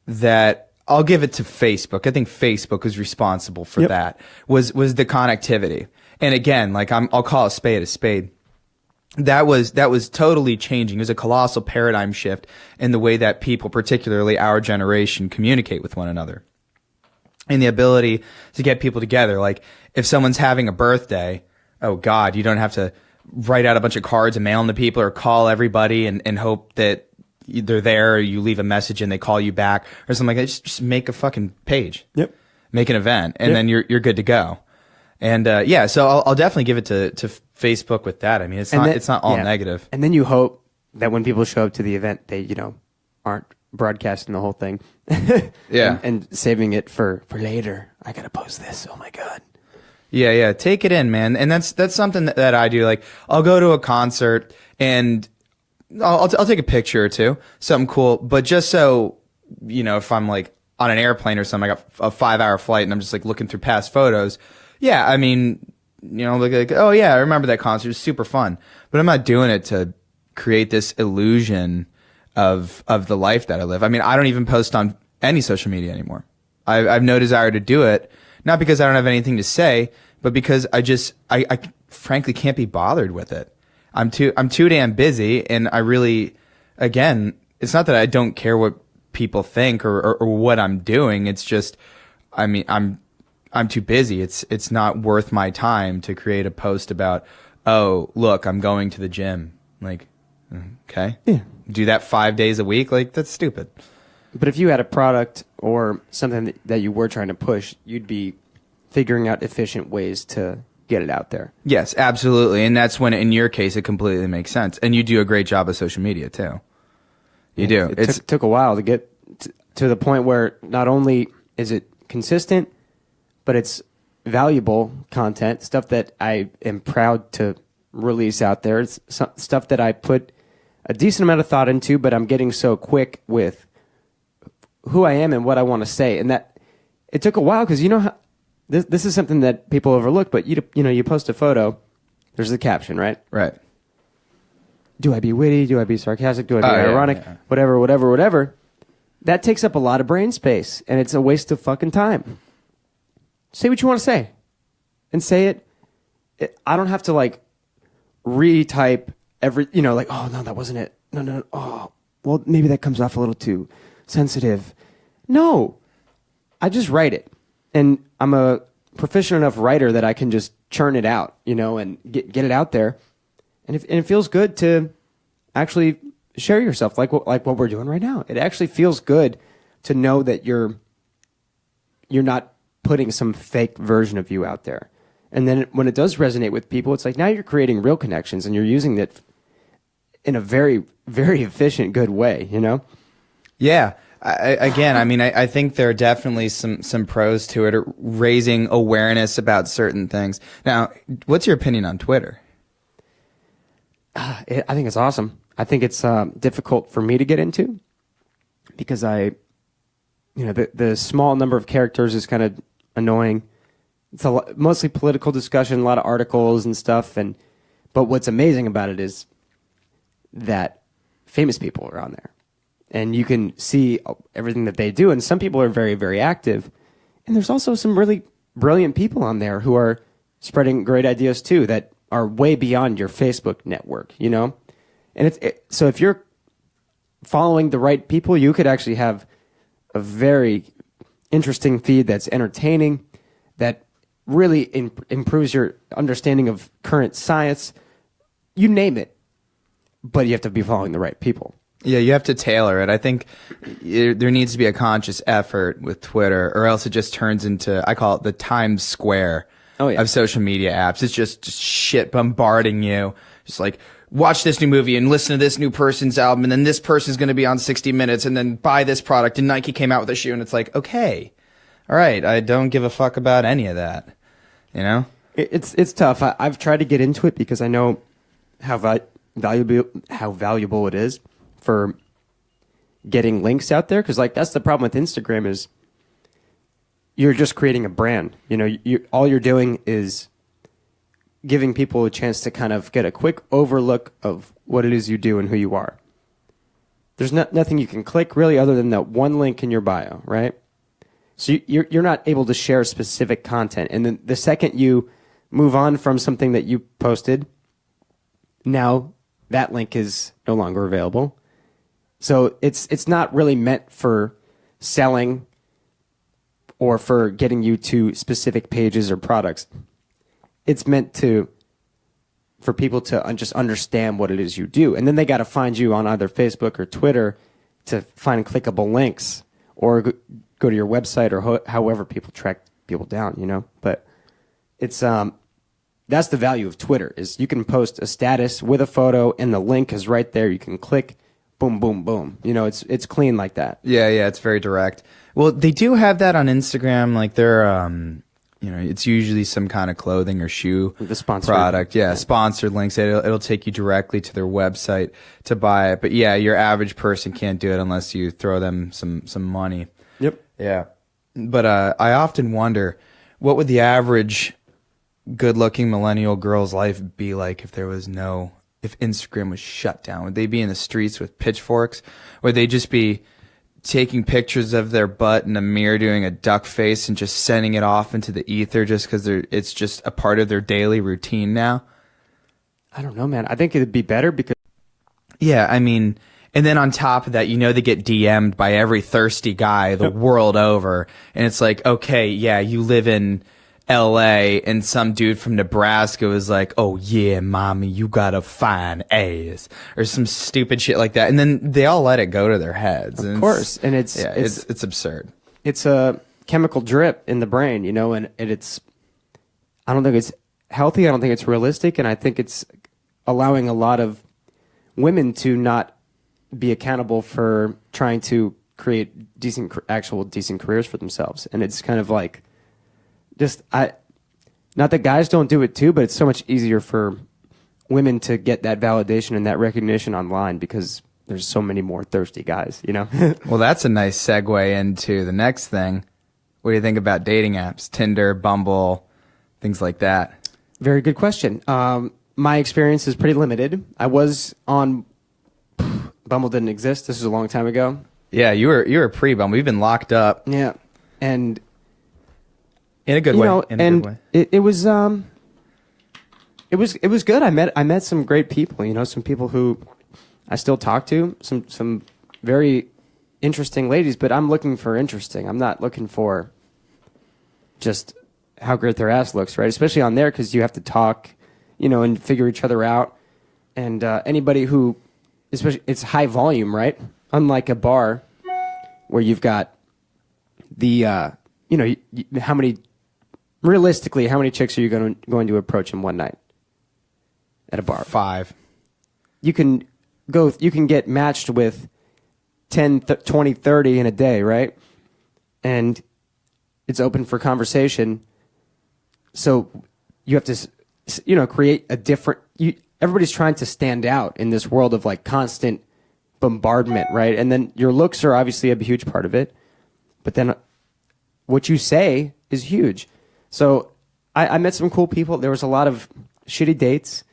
that I'll give it to Facebook. I think Facebook was responsible for that, was the connectivity. And again, like, I'll call a spade. That was totally changing. It was a colossal paradigm shift in the way that people, particularly our generation, communicate with one another. And the ability to get people together. Like, if someone's having a birthday, oh God, you don't have to write out a bunch of cards and mail them to people, or call everybody and hope that they're there, or you leave a message and they call you back or something like that. Just make a fucking page. Yep. Make an event, and then you're good to go. And yeah, so I'll definitely give it to Facebook with that. I mean, it's not all negative. And then you hope that when people show up to the event, they, you know, aren't broadcasting the whole thing. Yeah. And saving it for later. I gotta post this. Oh my God. Yeah. Take it in, man. And that's something that I do. Like, I'll go to a concert and I'll take a picture or two, something cool. But just so, you know, if I'm like on an airplane or something, I got a 5-hour flight and I'm just like looking through past photos. Yeah, I mean, you know, like, oh yeah, I remember that concert. It was super fun. But I'm not doing it to create this illusion of the life that I live. I mean, I don't even post on any social media anymore. I've no desire to do it, not because I don't have anything to say, but because I frankly can't be bothered with it. I'm too damn busy, and I really, again, it's not that I don't care what people think or what I'm doing. It's just, I mean, I'm too busy. It's not worth my time to create a post about, oh, look, I'm going to the gym. Like, okay. Yeah. Do that 5 days a week? Like, that's stupid. But if you had a product or something that you were trying to push, you'd be figuring out efficient ways to get it out there. Yes, absolutely. And that's when, in your case, it completely makes sense. And you do a great job of social media, too. You do. It took a while to get to the point where not only is it consistent, but it's valuable content, stuff that I am proud to release out there. It's stuff that I put a decent amount of thought into, but I'm getting so quick with who I am and what I want to say. And that it took a while because, you know, how, this is something that people overlook, but you know, you post a photo, there's the caption, right? Right. Do I be witty? Do I be sarcastic? Do I be ironic? Yeah. Whatever. That takes up a lot of brain space, and it's a waste of fucking time. Say what you want to say, and say it. I don't have to, like, retype every, you know, like, oh, no, that wasn't it. No. Oh, well, maybe that comes off a little too sensitive. No, I just write it. And I'm a proficient enough writer that I can just churn it out, you know, and get it out there. And it feels good to actually share yourself like what we're doing right now. It actually feels good to know that you're not putting some fake version of you out there. And then when it does resonate with people, it's like now you're creating real connections and you're using it in a very, very efficient, good way, you know? Yeah. I think there are definitely some pros to it, raising awareness about certain things. Now, what's your opinion on Twitter? I think it's awesome. I think it's difficult for me to get into because the small number of characters is kind of annoying. It's mostly political discussion, a lot of articles and stuff. But what's amazing about it is that famous people are on there. and you can see everything that they do. And some people are very, very active. And there's also some really brilliant people on there who are spreading great ideas too that are way beyond your Facebook network, you know? And so if you're following the right people, you could actually have a very interesting feed that's entertaining, that really improves your understanding of current science. You name it, but you have to be following the right people. Yeah, you have to tailor it. I think there needs to be a conscious effort with Twitter, or else it just turns into, I call it the Times Square of social media apps. It's just shit bombarding you. Just like, watch this new movie and listen to this new person's album, and then this person's going to be on 60 Minutes, and then buy this product, and Nike came out with a shoe, and it's like, okay, all right, I don't give a fuck about any of that, you know? It's tough. I've tried to get into it because I know how valuable it is for getting links out there, because like that's the problem with Instagram is you're just creating a brand. You know, all you're doing is giving people a chance to kind of get a quick overlook of what it is you do and who you are. There's nothing you can click really other than that one link in your bio, right? So you're not able to share specific content. And then the second you move on from something that you posted, now that link is no longer available. So it's not really meant for selling or for getting you to specific pages or products. It's meant for people to just understand what it is you do. And then they got to find you on either Facebook or Twitter to find clickable links or go to your website or however people track people down, you know? But it's that's the value of Twitter is you can post a status with a photo and the link is right there. You can click, boom, boom, boom. You know, it's clean like that. Yeah, it's very direct. Well, they do have that on Instagram. Like they're, you know, it's usually some kind of clothing or shoe product. Yeah, sponsored links. It'll take you directly to their website to buy it. But yeah, your average person can't do it unless you throw them some money. Yep. Yeah. But I often wonder, what would the average good-looking millennial girl's life be like if Instagram was shut down? Would they be in the streets with pitchforks? Would they just be taking pictures of their butt in a mirror doing a duck face and just sending it off into the ether just because it's just a part of their daily routine now? I don't know, man. I think it'd be better because... Yeah, I mean... And then on top of that, you know, they get DM'd by every thirsty guy the world over. And it's like, okay, yeah, you live in LA and some dude from Nebraska was like, oh yeah, mommy, you got a fine ass, or some stupid shit like that. And then they all let it go to their heads. Of course. And it's absurd. It's a chemical drip in the brain, you know, and it's, I don't think it's healthy. I don't think it's realistic. And I think it's allowing a lot of women to not be accountable for trying to create actual decent careers for themselves. And it's kind of like, not that guys don't do it too, but it's so much easier for women to get that validation and that recognition online because there's so many more thirsty guys, you know? Well, that's a nice segue into the next thing. What do you think about dating apps, Tinder, Bumble, things like that? Very good question. My experience is pretty limited. I was on Bumble didn't exist. This was a long time ago. Yeah, you were pre-Bumble. You've been locked up. Yeah, and in a good way. Good way. It was good. I met some great people. You know, some people who I still talk to. Some very interesting ladies. But I'm looking for interesting. I'm not looking for just how great their ass looks, right? Especially on there because you have to talk, you know, and figure each other out. And anybody who, especially, it's high volume, right? Unlike a bar where you've got the, you know, realistically, how many chicks are you going to approach in one night at a bar? 5. You can get matched with 10, 20, 30 in a day, right? And it's open for conversation. So you have to, you know, create a different, everybody's trying to stand out in this world of like constant bombardment, right? And then your looks are obviously a huge part of it, but then what you say is huge. So I met some cool people. There was a lot of shitty dates,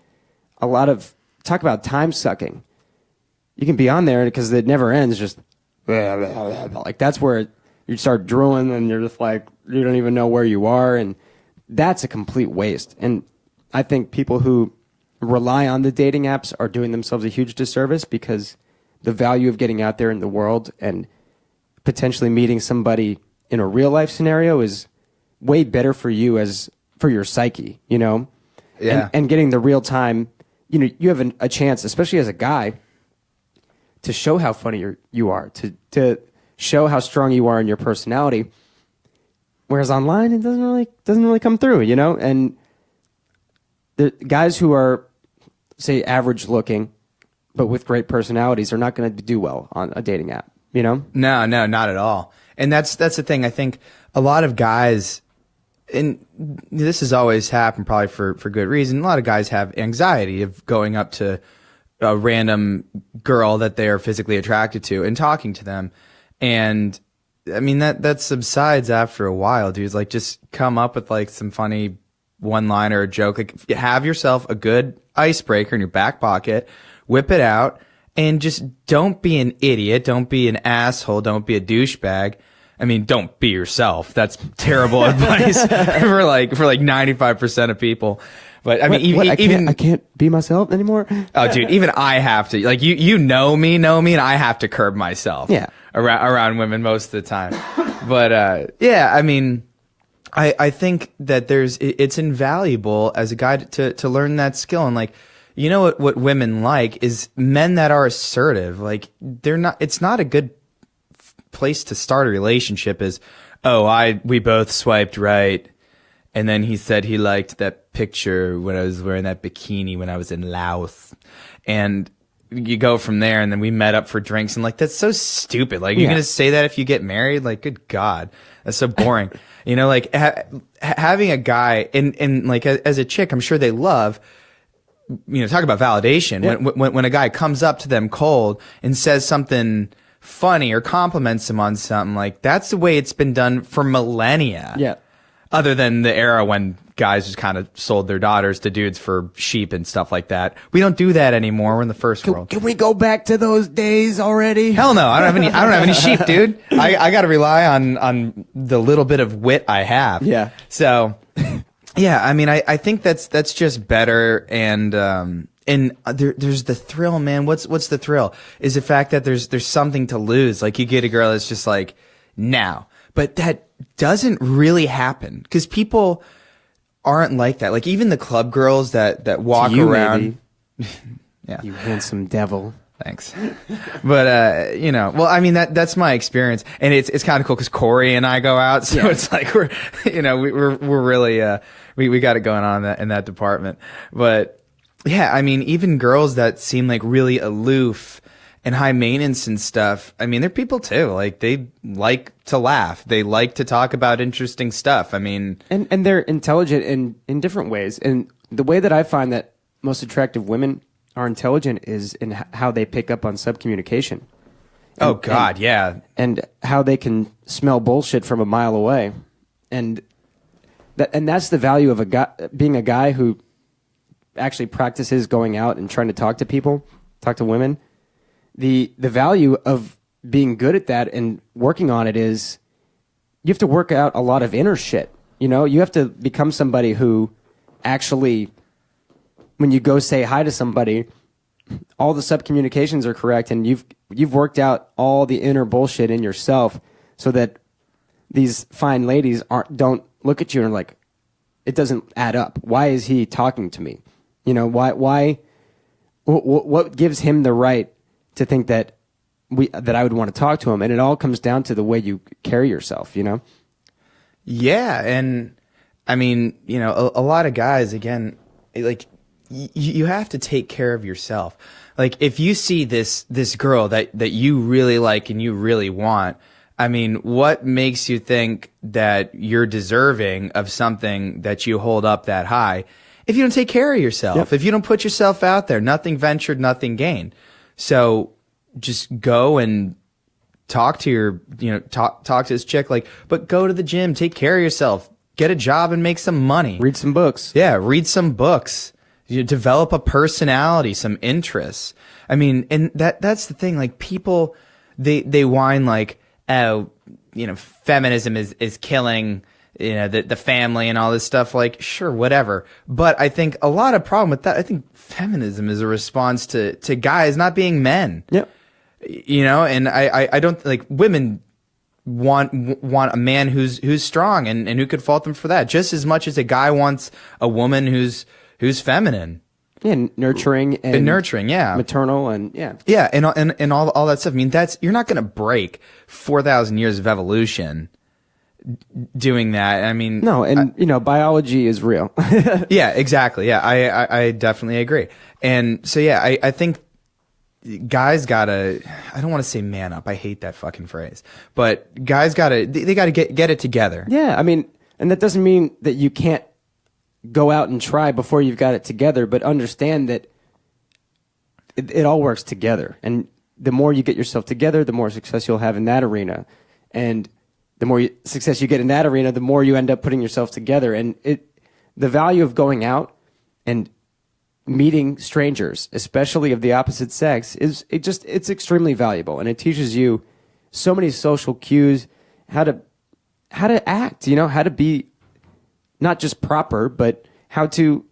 a lot of talk about time sucking. you can be on there because it never ends. Just like that's where you start drooling and you're just like, you don't even know where you are. And that's a complete waste. And I think people who rely on the dating apps are doing themselves a huge disservice, because the value of getting out there in the world and potentially meeting somebody in a real life scenario is way better for you for your psyche, you know? Yeah. And getting the real time, you know, you have a chance, especially as a guy, to show how funny you are, to show how strong you are in your personality. Whereas online, it doesn't really come through, you know? And the guys who are, say, average looking, but with great personalities, are not going to do well on a dating app, you know? No, not at all. And that's the thing. I think a lot of guys, and this has always happened probably for good reason, a lot of guys have anxiety of going up to a random girl that they are physically attracted to and talking to them. And I mean, that subsides after a while, dude. Like, just come up with like some funny one-liner or joke. Like, have yourself a good icebreaker in your back pocket, whip it out, and just don't be an idiot. Don't be an asshole. Don't be a douchebag. I mean, don't be yourself. That's terrible advice for like 95% of people. But I mean, I can't be myself anymore. Oh, dude, even I have to, like, you know me, and I have to curb myself. Yeah. Around women most of the time. But, yeah, I mean, I think that it's invaluable as a guy to learn that skill. And like, you know what women like is men that are assertive. Like, it's not a good place to start a relationship is, we both swiped right. And then he said he liked that picture when I was wearing that bikini when I was in Laos. And you go from there, and then we met up for drinks, and like, that's so stupid. Like, you're going to say that if you get married? Like, good God. That's so boring. You know, like having a guy and like as a chick, I'm sure they love, you know, talk about validation. Yeah. When a guy comes up to them cold and says something funny or compliments them on something, like, that's the way it's been done for millennia. Yeah. Other than the era when guys just kind of sold their daughters to dudes for sheep and stuff like that. We don't do that anymore. We're in the first world. Can we go back to those days already? Hell no. I don't have any sheep, dude. I got to rely on the little bit of wit I have. Yeah. So, yeah, I mean, I think that's just better. And there's the thrill, man. What's the thrill? Is the fact that there's something to lose. Like, you get a girl that's just like, now. But that doesn't really happen, because people aren't like that. Like, even the club girls that walk around. Yeah. You handsome devil. Thanks. But, you know, well, I mean, that's my experience. And it's kind of cool because Corey and I go out. So it's like, we're really, we got it going on in that department. But yeah, I mean, even girls that seem like really aloof and high maintenance and stuff, I mean, they're people too. Like, they like to laugh. They like to talk about interesting stuff. I mean, and they're intelligent in different ways. And the way that I find that most attractive women are intelligent is in how they pick up on subcommunication. Oh God, yeah. And how they can smell bullshit from a mile away. And that's the value of being a guy who actually practices going out and trying to talk to women. The value of being good at that and working on it is you have to work out a lot of inner shit. You know, you have to become somebody who actually, when you go say hi to somebody, all the subcommunications are correct, and you've worked out all the inner bullshit in yourself, so that these fine ladies don't look at you and are like, it doesn't add up. Why is he talking to me? You know, why what gives him the right to think that I would want to talk to him? And it all comes down to the way you carry yourself, you know? Yeah. And I mean, you know, a lot of guys, again, like, you have to take care of yourself. Like, if you see this girl that you really like and you really want, I mean, what makes you think that you're deserving of something that you hold up that high if you don't take care of yourself? Yep. If you don't put yourself out there, nothing ventured, nothing gained. So just go and talk to talk to this chick, like, but go to the gym, take care of yourself, get a job and make some money. Read some books. Yeah, read some books. You develop a personality, some interests. I mean, and that's the thing. Like people, they whine like, oh, feminism is killing, the family and all this stuff. Like, sure, whatever. But I think a lot of problem with that. I think feminism is a response to guys not being men. Yep. And I don't like women want a man who's strong and who could fault them for that just as much as a guy wants a woman who's feminine. Yeah, nurturing and nurturing, yeah, maternal and yeah, and all that stuff. I mean, you're not going to break 4,000 years of evolution doing that. I mean, no, and biology is real. Yeah, exactly. Yeah, I definitely agree. And so yeah, I think guys gotta, I don't want to say man up. I hate that fucking phrase, but guys gotta get it together. Yeah, I mean, and that doesn't mean that you can't go out and try before you've got it together, but understand that it all works together. And the more you get yourself together, the more success you'll have in that arena. And the more success you get in that arena, the more you end up putting yourself together. And the value of going out and meeting strangers, especially of the opposite sex, it's extremely valuable. And it teaches you so many social cues, how to act, how to be not just proper, but how to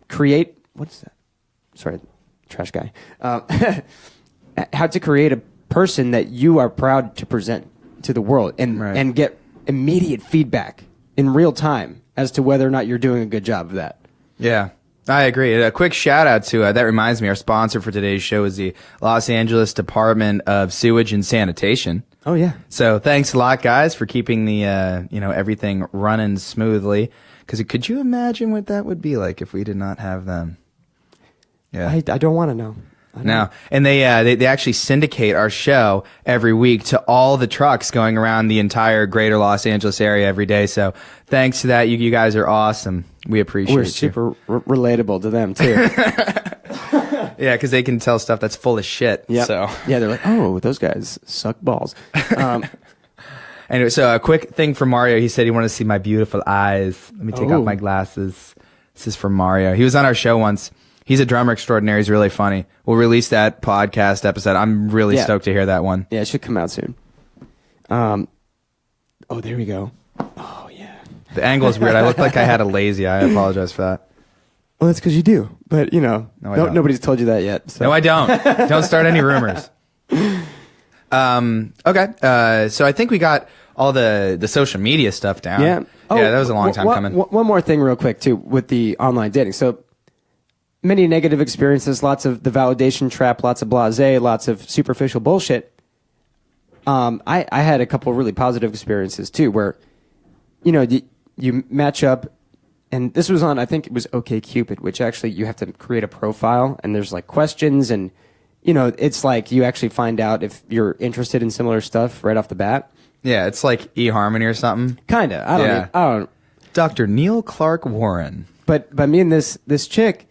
create, what's that? Sorry, trash guy. How to create a person that you are proud to present to the world and get immediate feedback in real time as to whether or not you're doing a good job of that. Yeah, I agree. A quick shout out to, that reminds me, our sponsor for today's show is the Los Angeles Department of Sewage and Sanitation. Oh, yeah. So thanks a lot, guys, for keeping the, everything running smoothly. Because could you imagine what that would be like if we did not have them? Yeah. I don't want to know. No. And they actually syndicate our show every week to all the trucks going around the entire greater Los Angeles area every day. So thanks to that, you guys are awesome. We appreciate We're super relatable to them, too. Yeah, because they can tell stuff that's full of shit. Yep. So. Yeah, they're like, oh, those guys suck balls. Anyway, so a quick thing for Mario. He said he wanted to see my beautiful eyes. Let me take off my glasses. This is from Mario. He was on our show once. He's a drummer extraordinaire. He's really funny. We'll release that podcast episode. I'm really stoked to hear that one. Yeah, it should come out soon. Oh, there we go. Oh, yeah. The angle is weird. I look like I had a lazy eye. I apologize for that. Well, that's because you do. But, nobody's told you that yet. So. No, I don't. Don't start any rumors. Okay. So I think we got all the social media stuff down. Yeah. Oh, yeah, that was a long time coming. One more thing real quick, too, with the online dating. So many negative experiences, lots of the validation trap, lots of blasé, lots of superficial bullshit. I had a couple really positive experiences, too, where, you match up. And this was on, I think it was OkCupid, which actually you have to create a profile, and there's like questions, and it's like you actually find out if you're interested in similar stuff right off the bat. Yeah, it's like eHarmony or something. Kinda. I don't. Dr. Neil Clark Warren. But me and this chick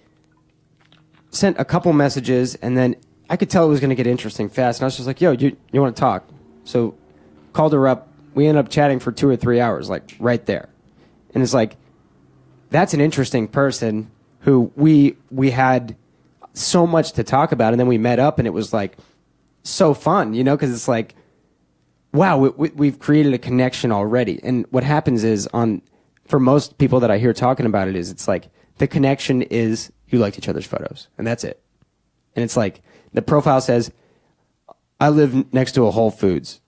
sent a couple messages, and then I could tell it was going to get interesting fast, and I was just like, "Yo, you want to talk?" So called her up. We ended up chatting for 2 or 3 hours, like right there, and it's like, that's an interesting person who we had so much to talk about, and then we met up, and it was like so fun, because it's like, wow, we've created a connection already. And what happens is, for most people that I hear talking about it, is it's like the connection is you liked each other's photos, and that's it. And it's like the profile says, I live next to a Whole Foods.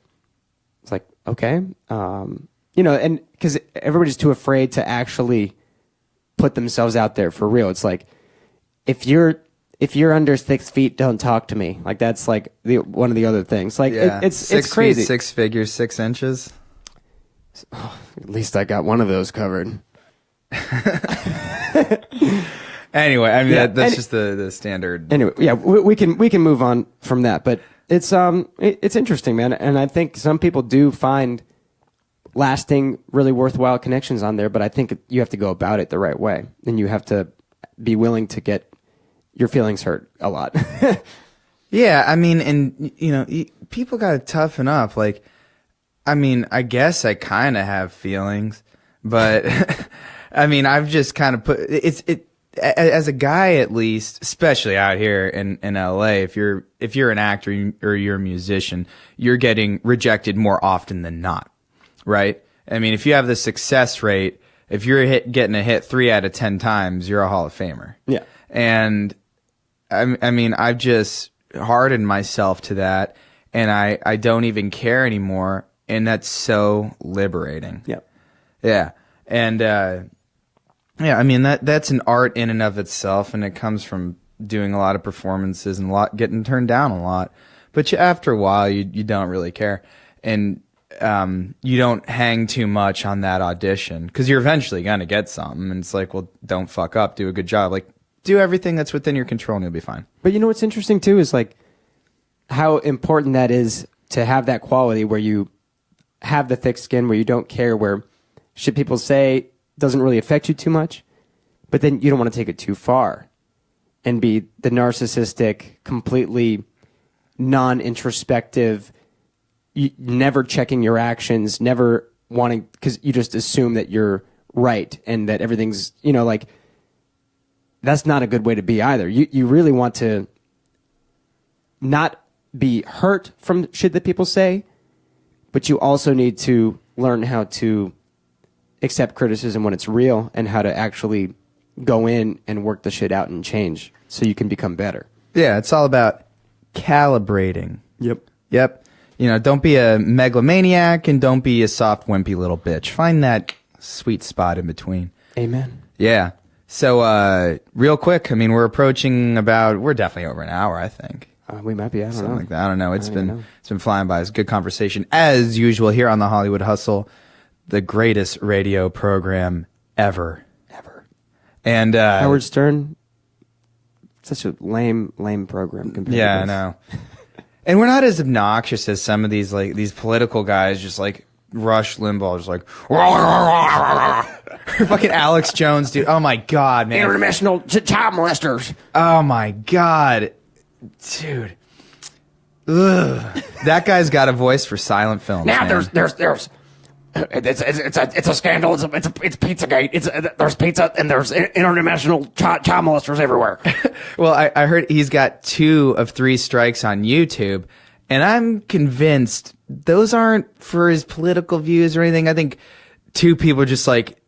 It's like, okay, and because everybody's too afraid to actually put themselves out there for real. It's like, if you're under 6 feet, don't talk to me. Like, that's like one of the other things. Like, it's crazy. 6 feet, 6 figures, 6 inches. Oh, at least I got one of those covered. Anyway, I mean, that's just the standard. Anyway, yeah, we can move on from that, but it's interesting, man. And I think some people do find lasting, really worthwhile connections on there, but I think you have to go about it the right way, and you have to be willing to get your feelings hurt a lot. Yeah, I mean, and people got to toughen up. Like, I mean, I guess I kind of have feelings, but I mean, I've just kind of as a guy, at least, especially out here in LA, if you're an actor or you're a musician, you're getting rejected more often than not, right? I mean, if you have the success rate, if you're getting a hit 3 out of 10 times, you're a Hall of Famer. Yeah. And I mean, I've just hardened myself to that, and I don't even care anymore, and that's so liberating. Yeah. Yeah. And yeah, I mean that's an art in and of itself, and it comes from doing a lot of performances and getting turned down a lot. But after a while, you don't really care, and you don't hang too much on that audition because you're eventually gonna get something. And it's like, well, don't fuck up, do a good job, like do everything that's within your control, and you'll be fine. But you know what's interesting too is like how important that is to have that quality where you have the thick skin, where you don't care where shit people say doesn't really affect you too much, but then you don't want to take it too far and be the narcissistic, completely non-introspective, never checking your actions, never wanting, because you just assume that you're right and that everything's, you know, like, that's not a good way to be either. You really want to not be hurt from shit that people say, but you also need to learn how to accept criticism when it's real and how to actually go in and work the shit out and change so you can become better. Yeah, it's all about calibrating. Yep. You know, don't be a megalomaniac and don't be a soft, wimpy little bitch. Find that sweet spot in between. Amen. Yeah. So, real quick, I mean, we're definitely over an hour, I think. We might be. I don't Something know. like that. I don't know. It's know. been flying by. It's a good conversation as usual here on the Hollywood Hustle, the greatest radio program ever. And Howard Stern, such a lame program compared to this. I know. And we're not as obnoxious as some of these political guys, just like Rush Limbaugh, just like fucking Alex Jones, dude. Oh my god, man. International child molesters. Oh my god, dude. Ugh. That guy's got a voice for silent films. Now man. there's it's a scandal. It's Pizzagate. There's pizza and there's international child molesters everywhere. Well, I heard he's got 2 of 3 strikes on YouTube, and I'm convinced those aren't for his political views or anything. I think 2 people are just like,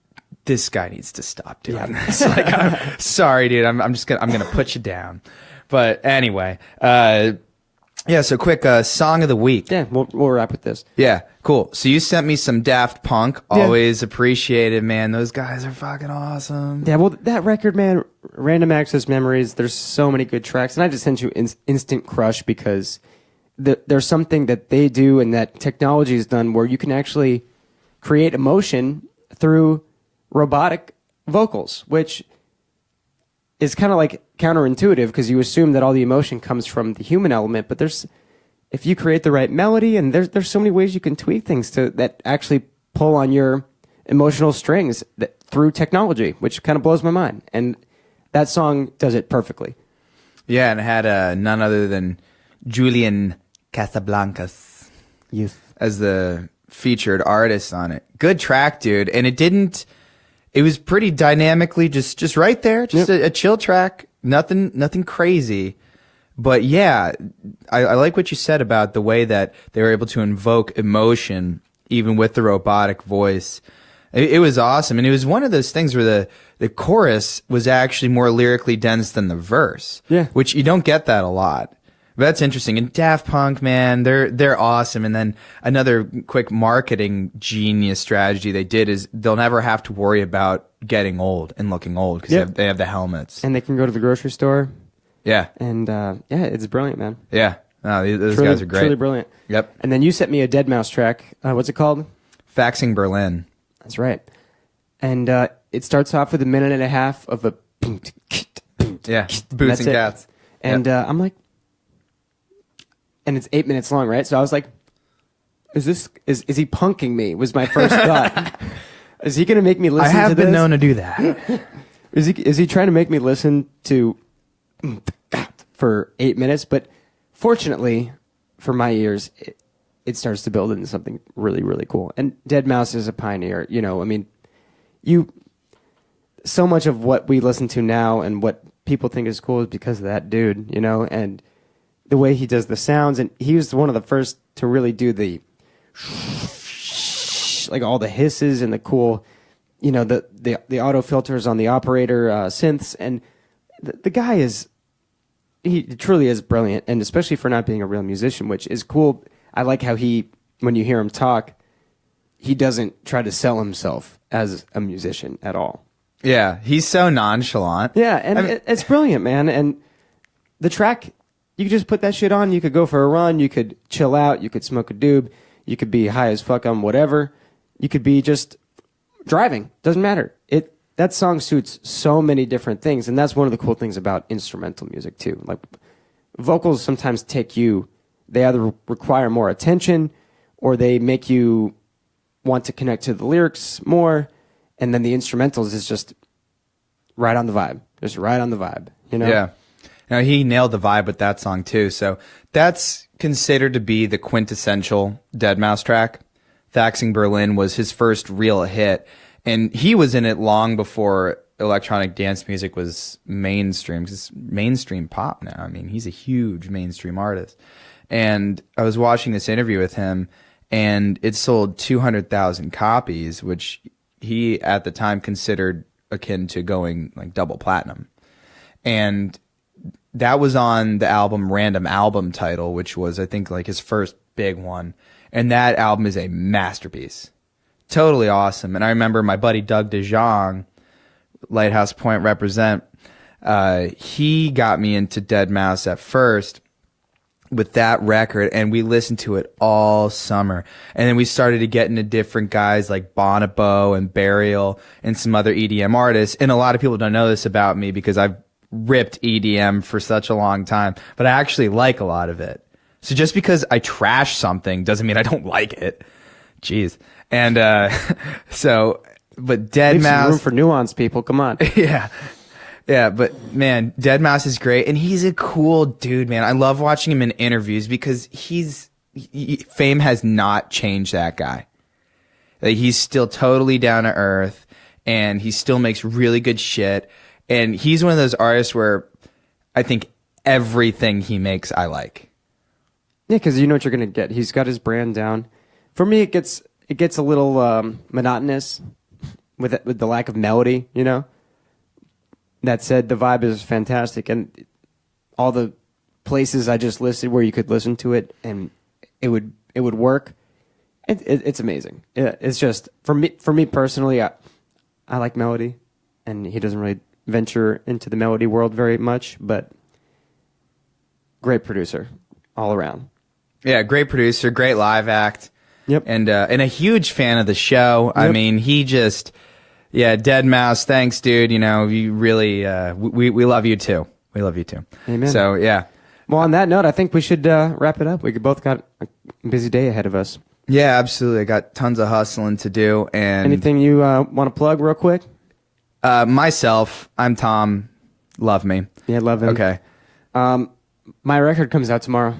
this guy needs to stop doing this. Like, I'm sorry, dude. I'm gonna put you down. But anyway, yeah. So quick, song of the week. Yeah, we'll wrap with this. Yeah, cool. So you sent me some Daft Punk. Always appreciated, man. Those guys are fucking awesome. Yeah, well, that record, man, Random Access Memories, there's so many good tracks. And I just sent you Instant Crush because there's something that they do and that technology has done where you can actually create emotion through robotic vocals, which is kind of like counterintuitive because you assume that all the emotion comes from the human element, but if you create the right melody, and there's so many ways you can tweak things that actually pull on your emotional strings through technology, which kind of blows my mind. And that song does it perfectly. Yeah, and it had none other than Julian Casablancas as the featured artist on it. Good track, dude. And it was pretty dynamically just right there, just a chill track. Nothing crazy. But yeah, I like what you said about the way that they were able to invoke emotion even with the robotic voice. It was awesome. And it was one of those things where the chorus was actually more lyrically dense than the verse. Yeah. Which you don't get that a lot. But that's interesting. And Daft Punk, man, they're awesome. And then another quick marketing genius strategy they did is they'll never have to worry about getting old and looking old because they have the helmets. And they can go to the grocery store. Yeah. And it's brilliant, man. Yeah. No, those guys are great. Truly brilliant. Yep. And then you sent me a Deadmau5 track. What's it called? Faxing Berlin. That's right. And it starts off with a minute and a half of a Yeah. Boots and cats. And I'm like, and it's 8 minutes long, right? So I was like, is he punking me? Was my first thought. Is he going to make me listen to this? I have been known to do that. Is he trying to make me listen to for 8 minutes? But fortunately, for my ears, it starts to build into something really, really cool. And Deadmau5 is a pioneer. You know, I mean, so much of what we listen to now and what people think is cool is because of that dude, you know, and the way he does the sounds. And he was one of the first to really do the like all the hisses and the cool, you know, the auto filters on the operator synths. And the guy he truly is brilliant, and especially for not being a real musician, which is cool. I like how when you hear him talk, he doesn't try to sell himself as a musician at all. Yeah, he's so nonchalant. Yeah, and it's brilliant, man. And the track, you could just put that shit on. You could go for a run. You could chill out. You could smoke a doob. You could be high as fuck on whatever. You could be just driving. Doesn't matter. That song suits so many different things, and that's one of the cool things about instrumental music too. Like vocals sometimes they either require more attention or they make you want to connect to the lyrics more. And then the instrumentals is just right on the vibe. Just right on the vibe, you know? Yeah. Now, he nailed the vibe with that song, too. So that's considered to be the quintessential Deadmau5 track. Thaxing Berlin was his first real hit. And he was in it long before electronic dance music was mainstream. 'Cause it's mainstream pop now. I mean, he's a huge mainstream artist. And I was watching this interview with him, and it sold 200,000 copies, which he at the time considered akin to going like double platinum. And that was on the album Random Album Title, which was, I think, like his first big one. And that album is a masterpiece. Totally awesome. And I remember my buddy Doug DeJong, Lighthouse Point represent, he got me into Deadmau5 at first with that record, and we listened to it all summer. And then we started to get into different guys like Bonobo and Burial and some other EDM artists. And a lot of people don't know this about me because I've ripped EDM for such a long time, but I actually like a lot of it. So just because I trash something doesn't mean I don't like it. Jeez. And but Leave some Deadmau5, room for nuance, people. Come on. yeah. Yeah, but man, Deadmau5 is great, and he's a cool dude, man. I love watching him in interviews because fame has not changed that guy. Like, he's still totally down to earth, and he still makes really good shit. And he's one of those artists where I think everything he makes I like. Yeah, because you know what you're gonna get. He's got his brand down. For me, it gets a little monotonous with the lack of melody, you know. That said, the vibe is fantastic, and all the places I just listed where you could listen to it and it would work. It's amazing. It's just for me personally, I like melody, and he doesn't really venture into the melody world very much, but great producer all around. Yeah, great producer, great live act. Yep. And a huge fan of the show. Yep. I mean, Deadmau5, thanks, dude. You know, you really, we love you too. We love you too. Amen. So, yeah. Well, on that note, I think we should wrap it up. We both got a busy day ahead of us. Yeah, absolutely. I got tons of hustling to do. And anything you want to plug real quick? Myself, I'm Tom. Love me. Yeah, love him. Okay. My record comes out tomorrow.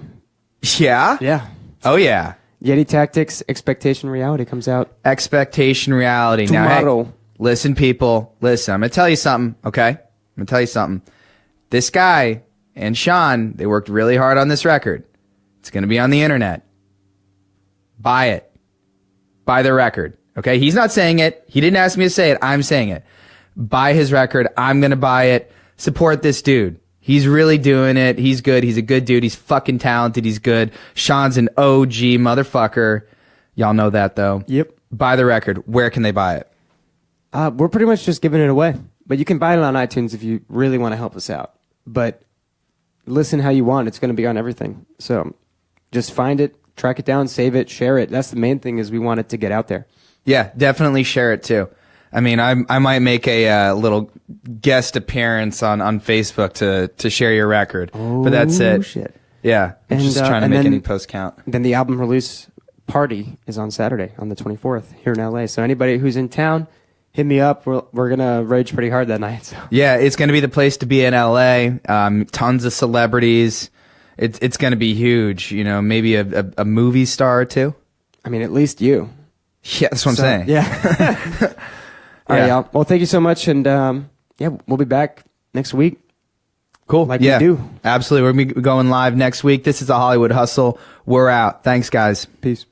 Yeah? Yeah. Oh, yeah. Yeti Tactics, Expectation Reality comes out. Expectation Reality. Tomorrow. Now, hey, listen, people. Listen, I'm going to tell you something, okay? I'm going to tell you something. This guy and Sean, they worked really hard on this record. It's going to be on the internet. Buy it. Buy the record, okay? He's not saying it. He didn't ask me to say it. I'm saying it. Buy his record. I'm going to buy it. Support this dude. He's really doing it. He's good. He's a good dude. He's fucking talented. He's good. Sean's an OG motherfucker. Y'all know that, though. Yep. Buy the record. Where can they buy it? We're pretty much just giving it away. But you can buy it on iTunes if you really want to help us out. But listen how you want. It's going to be on everything. So just find it, track it down, save it, share it. That's the main thing, is we want it to get out there. Yeah, definitely share it, too. I mean, I might make a little guest appearance on Facebook to share your record. Oh, but that's it. Shit. Yeah, I'm just trying to make any post count. Then the album release party is on Saturday, on the 24th, here in LA. So anybody who's in town, hit me up. We're going to rage pretty hard that night. So. Yeah, it's going to be the place to be in LA. Tons of celebrities. It's going to be huge. You know, maybe a movie star or two. I mean, at least you. Yeah, that's what I'm saying. Yeah. All right, Yeah. y'all. Well, thank you so much, and yeah, we'll be back next week. Cool. Like we do. Absolutely. We're going to be going live next week. This is a Hollywood Hustle. We're out. Thanks, guys. Peace.